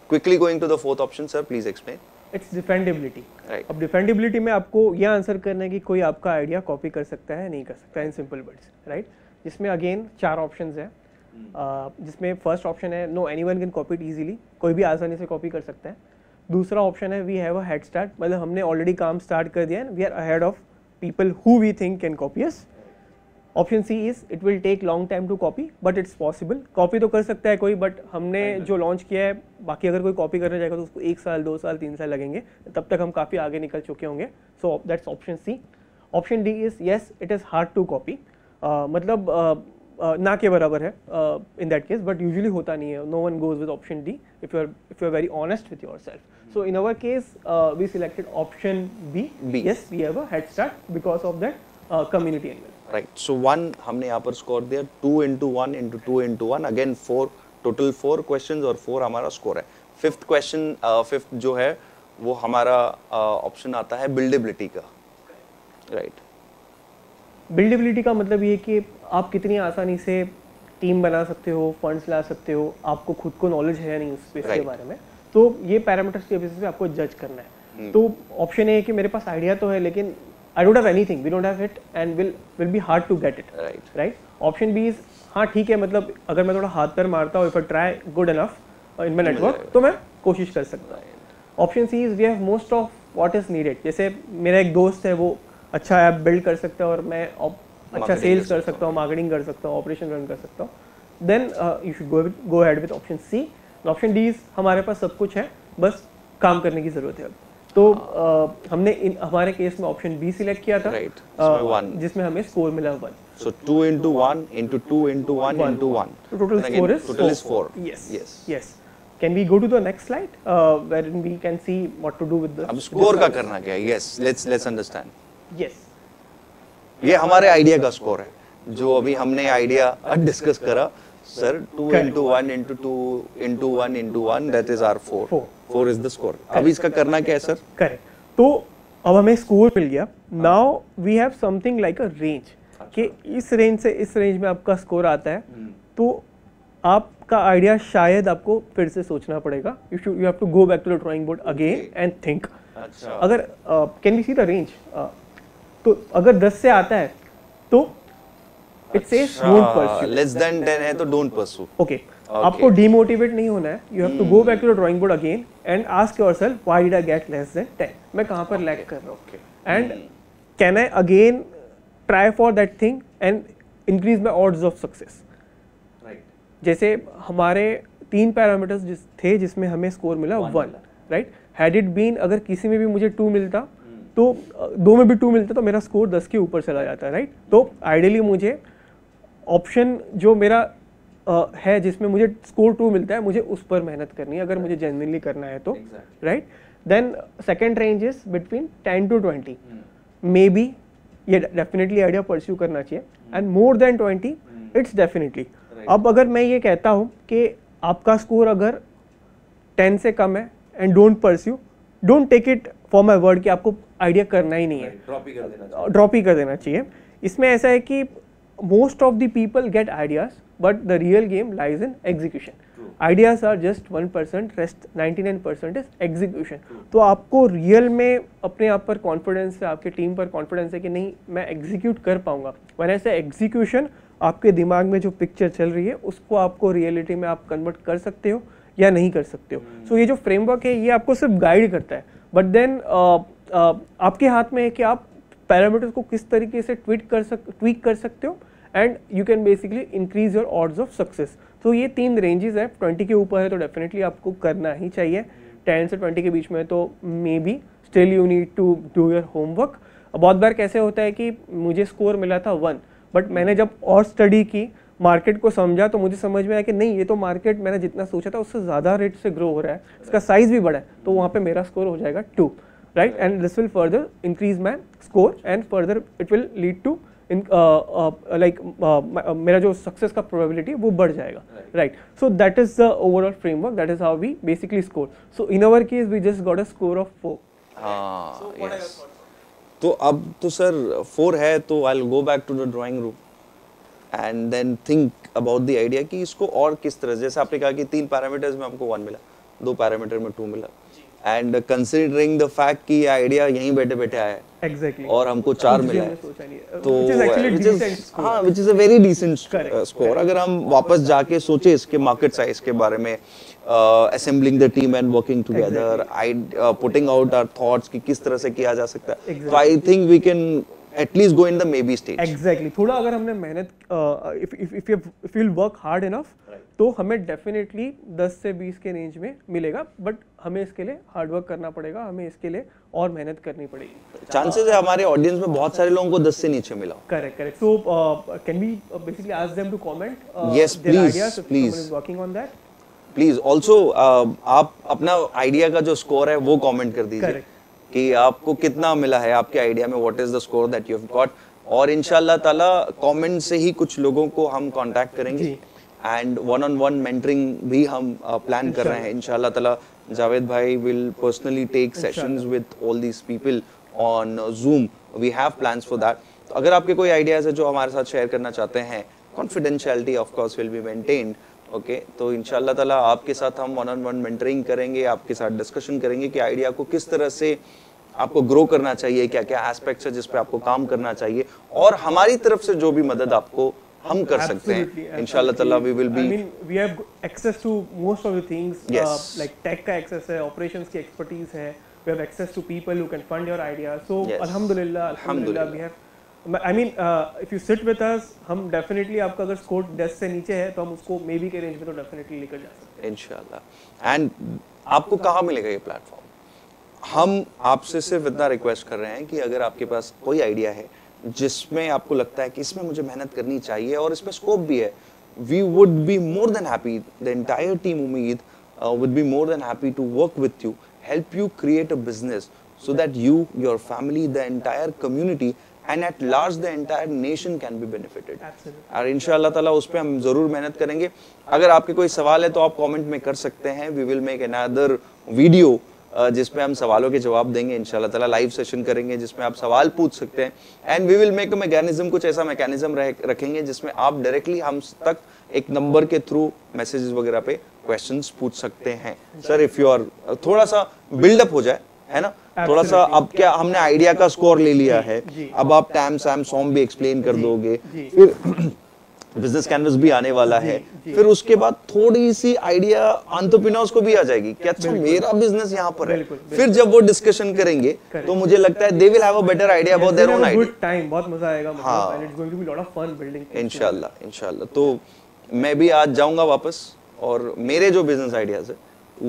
Quickly going to the fourth option sir, please explain. It's defendability, right. अब डिफेंडेबिलिटी में आपको यह आंसर करना है कि कोई आपका आइडिया कॉपी कर सकता है नहीं कर सकता, इन सिंपल वर्ड्स, राइट. जिसमें अगेन 4 ऑप्शंस हैं. जिसमें फर्स्ट ऑप्शन है no anyone can copy it easily, कोई भी आसानी से कॉपी कर सकता है. दूसरा ऑप्शन है we have a head start, मतलब हमने ऑलरेडी काम स्टार्ट कर दिया है, we are ahead of people who we think can copy us. Option C is it will take long time to copy but it's possible. Copy तो कर सकता है कोई, बट हमने जो लॉन्च किया है, बाकी अगर कोई कॉपी करने जाएगा तो उसको 1 साल 2 साल 3 साल लगेंगे, तब तक हम काफ़ी आगे निकल चुके होंगे. So that's option C. Option D is yes it is hard to copy, मतलब ना के बराबर है in that case, but usually होता नहीं है. No one goes with option D if you are very honest with yourself. So in our case, we selected option B. Yes, we have a head start because of that community angle. Right. So 1 हमने यहाँ पर score दिया, 2 into 1 into 2 into 1, again 4, total 4 questions और 4 हमारा score है. Fifth question, fifth जो है वो हमारा ऑप्शन आता है बिल्डेबिलिटी का, राइट. बिल्डेबिलिटी का मतलब ये कि आप कितनी आसानी से टीम बना सकते हो, फंड्स ला सकते हो, आपको खुद को नॉलेज है या नहीं उस स्पेस के बारे में, तो ये पैरामीटर्स के बेसिस पे आपको जज करना है. तो ऑप्शन ए है कि मेरे पास आइडिया तो है लेकिन I don't have anything, we don't have it and will be hard to get it. Right? Option B is हाँ ठीक है, मतलब अगर मैं थोड़ा हाथ पैर मारता हूँ, if I try good enough in my network, तो मैं कोशिश कर सकता हूँ. Option C is we have most of what is needed. जैसे मेरा एक दोस्त है, वो अच्छा ऐप बिल्ड कर सकता है और मैं अच्छा सेल्स कर सकता हूँ, मार्केटिंग कर सकता हूँ, ऑपरेशन रन कर सकता हूँ. Then you should go ahead with option C. Option D हमारे पास सब कुछ है, बस काम करने की जरूरत है. तो हमने हमारे केस में ऑप्शन बी सिलेक्ट किया था, जिसमें हमें स्कोर मिला 1. So 2 into 1 into 2 into 1 into 1. Total score is 4. Yes. Can we go to the next slide wherein we can see what to do with the. अब स्कोर का करना क्या है? Yes, let's understand. Yes. ये हमारे idea का score है, जो अभी हमने आइडिया डिस्कस करा. Sir 2 into 1 into 2 into 1 into 1, that is our 4. 4 is the score. अब इसका करना क्या है सर? करेक्ट. तो अब हमें स्कोर मिल गया. Now we have something like a range, कि इस रेंज से इस रेंज में आपका स्कोर आता है. तो आपका आइडिया शायद आपको फिर से सोचना पड़ेगा. You have to go back to the drawing board again and think. अगर can we see the range, तो अगर 10 से आता है तो it says don't pursue. Less than 10 है तो डोंट परस्यू. ओके. आपको डिमोटिवेट नहीं होना है. You have to go back to the drawing board again and ask yourself why did I get less than 10. मैं कहां पर लैग कर रहा हूं, and can I again try for that thing and increase my odds of success. जैसे हमारे 3 parameters थे जिसमें हमें स्कोर मिला 1. राइट. हैड इट बीन, अगर किसी में भी मुझे 2 मिलता, तो 2 में भी 2 मिलता तो मेरा स्कोर 10 के ऊपर चला जाता है. राइट. तो आइडियली मुझे ऑप्शन जो मेरा है जिसमें मुझे स्कोर 2 मिलता है, मुझे उस पर मेहनत करनी है अगर मुझे जेन्युइनली करना है तो. Right. Then second range is between 10 to 20. Maybe ये डेफिनेटली आइडिया परस्यू करना चाहिए, and more than 20 it's definitely. अब अगर मैं ये कहता हूँ कि आपका स्कोर अगर 10 से कम है and don't pursue, don't take it for my word कि आपको आइडिया करना ही नहीं है, ड्रॉप ही कर देना चाहिए. इसमें ऐसा है कि most of the people get ideas, but the real game lies in execution. Ideas are just 1%, rest 99% is execution. तो आपको रियल में अपने आप पर कॉन्फिडेंस है, आपके टीम पर कॉन्फिडेंस है कि नहीं मैं एग्जीक्यूट कर पाऊंगा. when I say execution, आपके दिमाग में जो पिक्चर चल रही है उसको आपको रियलिटी में आप कन्वर्ट कर सकते हो या नहीं कर सकते हो. सो ये जो फ्रेमवर्क है ये आपको सिर्फ गाइड करता है, बट देन आपके हाथ में है कि आप पैरामीटर्स को किस तरीके से ट्वीक कर सकते हो, and you can basically increase your odds of success. तो ये 3 रेंजेस है. 20 के ऊपर है तो डेफिनेटली आपको करना ही चाहिए. 10 से 20 के बीच में तो maybe still you need to do your homework. बहुत बार कैसे होता है कि मुझे स्कोर मिला था 1, बट मैंने जब और स्टडी की, मार्केट को समझा, तो मुझे समझ में आया कि नहीं ये तो मार्केट मैंने जितना सोचा था उससे ज़्यादा रेट से ग्रो हो रहा है, इसका साइज भी बड़ा है, तो वहाँ पे मेरा स्कोर हो जाएगा 2. Right. And this will further increase my score and further it will lead to मेरा जो सक्सेस का प्रोबेबिलिटी वो बढ़ जाएगा. Right. So that is the overall framework, that is how we basically score. So in our case we just got a score of 4. तो अब तो sir 4 है, तो I will go back to the drawing room and then think about the idea कि इसको और किस तरह, जैसे आपने कहा कि 3 पैरामीटर्स में हमको 1 मिला, 2 पैरामीटर में 2 मिला, एंड कंसीडरिंग द फैक्ट कि आइडिया यहीं बैठे बैठे आया है. Exactly. और हमको 4 मिला है, तो which is a very decent score. अगर हम वापस जाके सोचे इसके मार्केट साइज के बारे में, assembling the team and working together, putting out our thoughts कि किस तरह से किया जा सकता है, तो I think we can at least go in the maybe stage. Exactly. थोड़ा अगर हमने मेहनत, if we'll work hard enough, तो हमें डेफिनेटली 10 से 20 के रेंज में मिलेगा, बट हमें इसके लिए हार्ड वर्क करना पड़ेगा, हमें इसके लिए और मेहनत करनी पड़ेगी. चांसेस है हमारे ऑडियंस में बहुत सारे लोगों को 10 से नीचे मिला. Correct. So can we basically ask them to comment? Yes please working on that. Please also आप अपना आइडिया का जो स्कोर है वो कमेंट कर दीजिए कि आपको कितना मिला है आपके आइडिया में, what is the score that you have got. और इंशाल्लाह ताला कमेंट से ही कुछ लोगों को हम कांटेक्ट करेंगे, एंड 1-on-1 मेंटरिंग भी हम प्लान कर रहे हैं इंशाल्लाह ताला. जावेद भाई will personally take sessions with all these people on Zoom. We have plans for that. तो अगर आपके कोई आइडियाज है जो हमारे साथ शेयर करना चाहते हैं, confidentiality of course will be maintained. Okay, तो इंशाल्लाह ताला आपके साथ हम 1-on-1 मेंटरिंग करेंगे, आपके साथ डिस्कशन करेंगे कि आइडिया को किस तरह से आपको ग्रो करना चाहिए, क्या क्या एस्पेक्ट्स है जिस पे आपको काम करना चाहिए, और हमारी तरफ से जो भी मदद आपको हम कर सकते हैं इंशाल्लाह ताला we will be, I mean we have access to most of the things. Yes. Like tech का access है, operations की expertise है, we have access to people who can fund your ideas. So Yes. alhamdulillah we have, I mean if you sit with us, हम definitely आपका अगर score 10 से नीचे है तो हम उसको मे बी के रेंज में तो डेफिनेटली लेकर जा सकते हैं इंशाल्लाह। एंड आपको कहाँ मिलेगा ये प्लेटफॉर्म? हम आपसे सिर्फ इतना रिक्वेस्ट कर रहे हैं कि अगर आपके पास कोई आइडिया है जिसमें आपको लगता है कि इसमें मुझे मेहनत करनी चाहिए और इसमें स्कोप भी है, we would be more than happy, the entire team Ummeed would be more than happy to work with you, help you create a business so that you, your family, the entire community and at large the entire nation can be benefited. Absolutely. और इंशाल्लाह ताला उस पे हम जरूर मेहनत करेंगे। अगर आपके कोई सवाल है तो आप कमेंट में कर सकते हैं, we will make another video जिसमें हम सवालों के जवाब देंगे इंशाल्लाह ताला, लाइव सेशन करेंगे जिसमें आप सवाल पूछ सकते हैं, and we will make a mechanism, कुछ ऐसा मैकेनिज्म रखेंगे जिसमें आप डायरेक्टली हम तक एक नंबर के थ्रू मैसेजेस वगैरह पे क्वेश्चंस पूछ सकते हैं। सर इफ यू आर थोड़ा सा बिल्डअप हो जाए, है ना, थोड़ा सा, अब क्या हमने आइडिया का स्कोर ले लिया है, अब आप टैम सैम सॉम भी एक्सप्लेन कर दोगे, फिर बिजनेस कैनवस भी आने वाला है, फिर उसके बाद थोड़ी सी आइडिया एंटरप्रेन्योर्स को भी आ जाएगी कि अच्छा मेरा बिजनेस यहाँ पर है, फिर जब वो डिस्कशन करेंगे तो मुझे लगता है they will have a better idea about their own idea. Good time, बहुत मजा आएगा, मतलब and it's going to be lot of fun building इंशाल्लाह इंशाल्लाह। तो मैं भी आज जाऊंगा वापस और मेरे जो बिजनेस आइडियाज है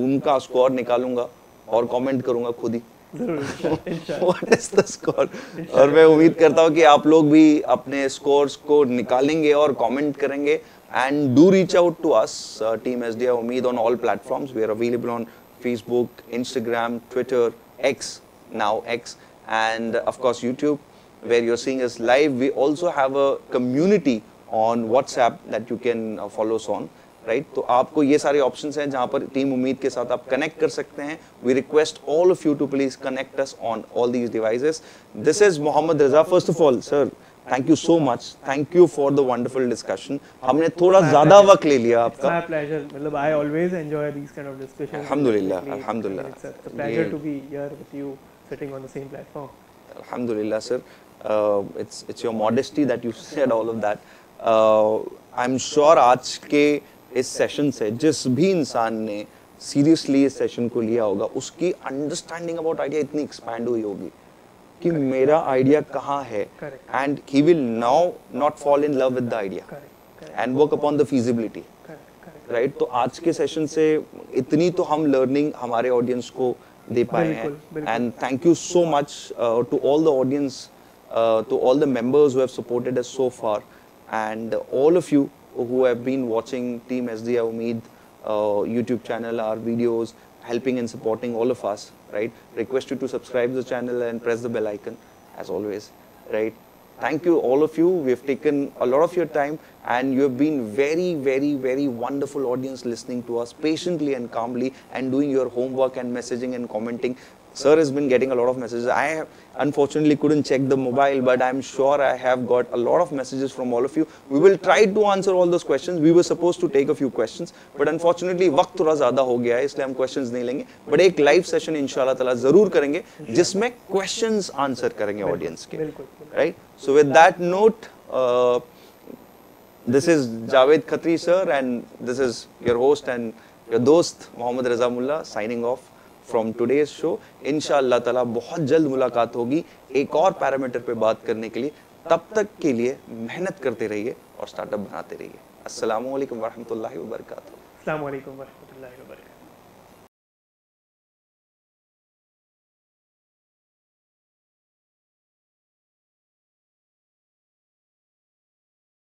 उनका स्कोर निकालूंगा और कमेंट करूंगा खुद ही व्हाट इज द स्कोर, और मैं उम्मीद करता हूँ कि आप लोग भी अपने स्कोर्स को निकालेंगे और कमेंट करेंगे। And do reach out to us team SDI Ummeed on all platforms, we are available on Facebook, Instagram, Twitter, X, now X, and of course YouTube, where you're seeing us live. We also have a community on WhatsApp that you can follow us on, right? तो आपको ये सारे options हैं जहाँ पर team उम्मीद के साथ आप connect कर सकते हैं। We request all of you to please connect us on all these devices. This is Mohammed Reza. First of all, sir, thank you so much. Thank you for the wonderful discussion. हमने थोड़ा ज़्यादा वक्त ले लिया आपका। My pleasure. मतलब I always enjoy these kind of discussions. Alhamdulillah, alhamdulillah. It's a pleasure to be here with you, sitting on the same platform. Alhamdulillah, sir. It's your modesty that you said all of that. I'm sure आज के इस session से जिस भी इंसान ने seriously इस session को लिया होगा उसकी अंडरस्टैंडिंग अबाउट आइडिया इतनी एक्सपैंड हुई होगी कि मेरा आइडिया कहाँ है, and he will now not fall in love with the idea and work upon the feasibility, right? तो आज के सेशन से इतनी तो हम लर्निंग हमारे ऑडियंस को दे पाए हैं, and thank you so much to all the audience, to all the members who have supported us so far, and all of you who have been watching Team SDI Umeed YouTube channel, our videos, helping and supporting all of us, right? Request you to subscribe the channel and press the bell icon as always, right? Thank you all of you. We have taken a lot of your time and you have been very, very, very wonderful audience listening to us patiently and calmly and doing your homework and messaging and commenting. Sir has been getting a lot of messages. I unfortunately couldn't check the mobile, but I'm sure I have got a lot of messages from all of you. We will try to answer all those questions. We were supposed to take a few questions, but unfortunately वक्त थोड़ा ज़्यादा हो गया है, इसलिए हम questions नहीं लेंगे. But एक live session इंशाल्लाह ताला ज़रूर करेंगे, जिसमें questions answer करेंगे audience के. Right? So with that note, this is Javed Khatri sir, and this is your host and your dost Mohammed Reza Mullah signing off from today's show. इंशाअल्लाह ताला बहुत जल्द मुलाकात होगी एक और पैरामीटर पे बात करने के लिए. तब तक के लिए मेहनत करते रहिए और स्टार्टअप बनाते रहिए. अस्सलामु अलैकुम वरहमतुल्लाहि वबरकातुहू. अस्सलामु अलैकुम वरहमतुल्लाहि वबरकातुहू.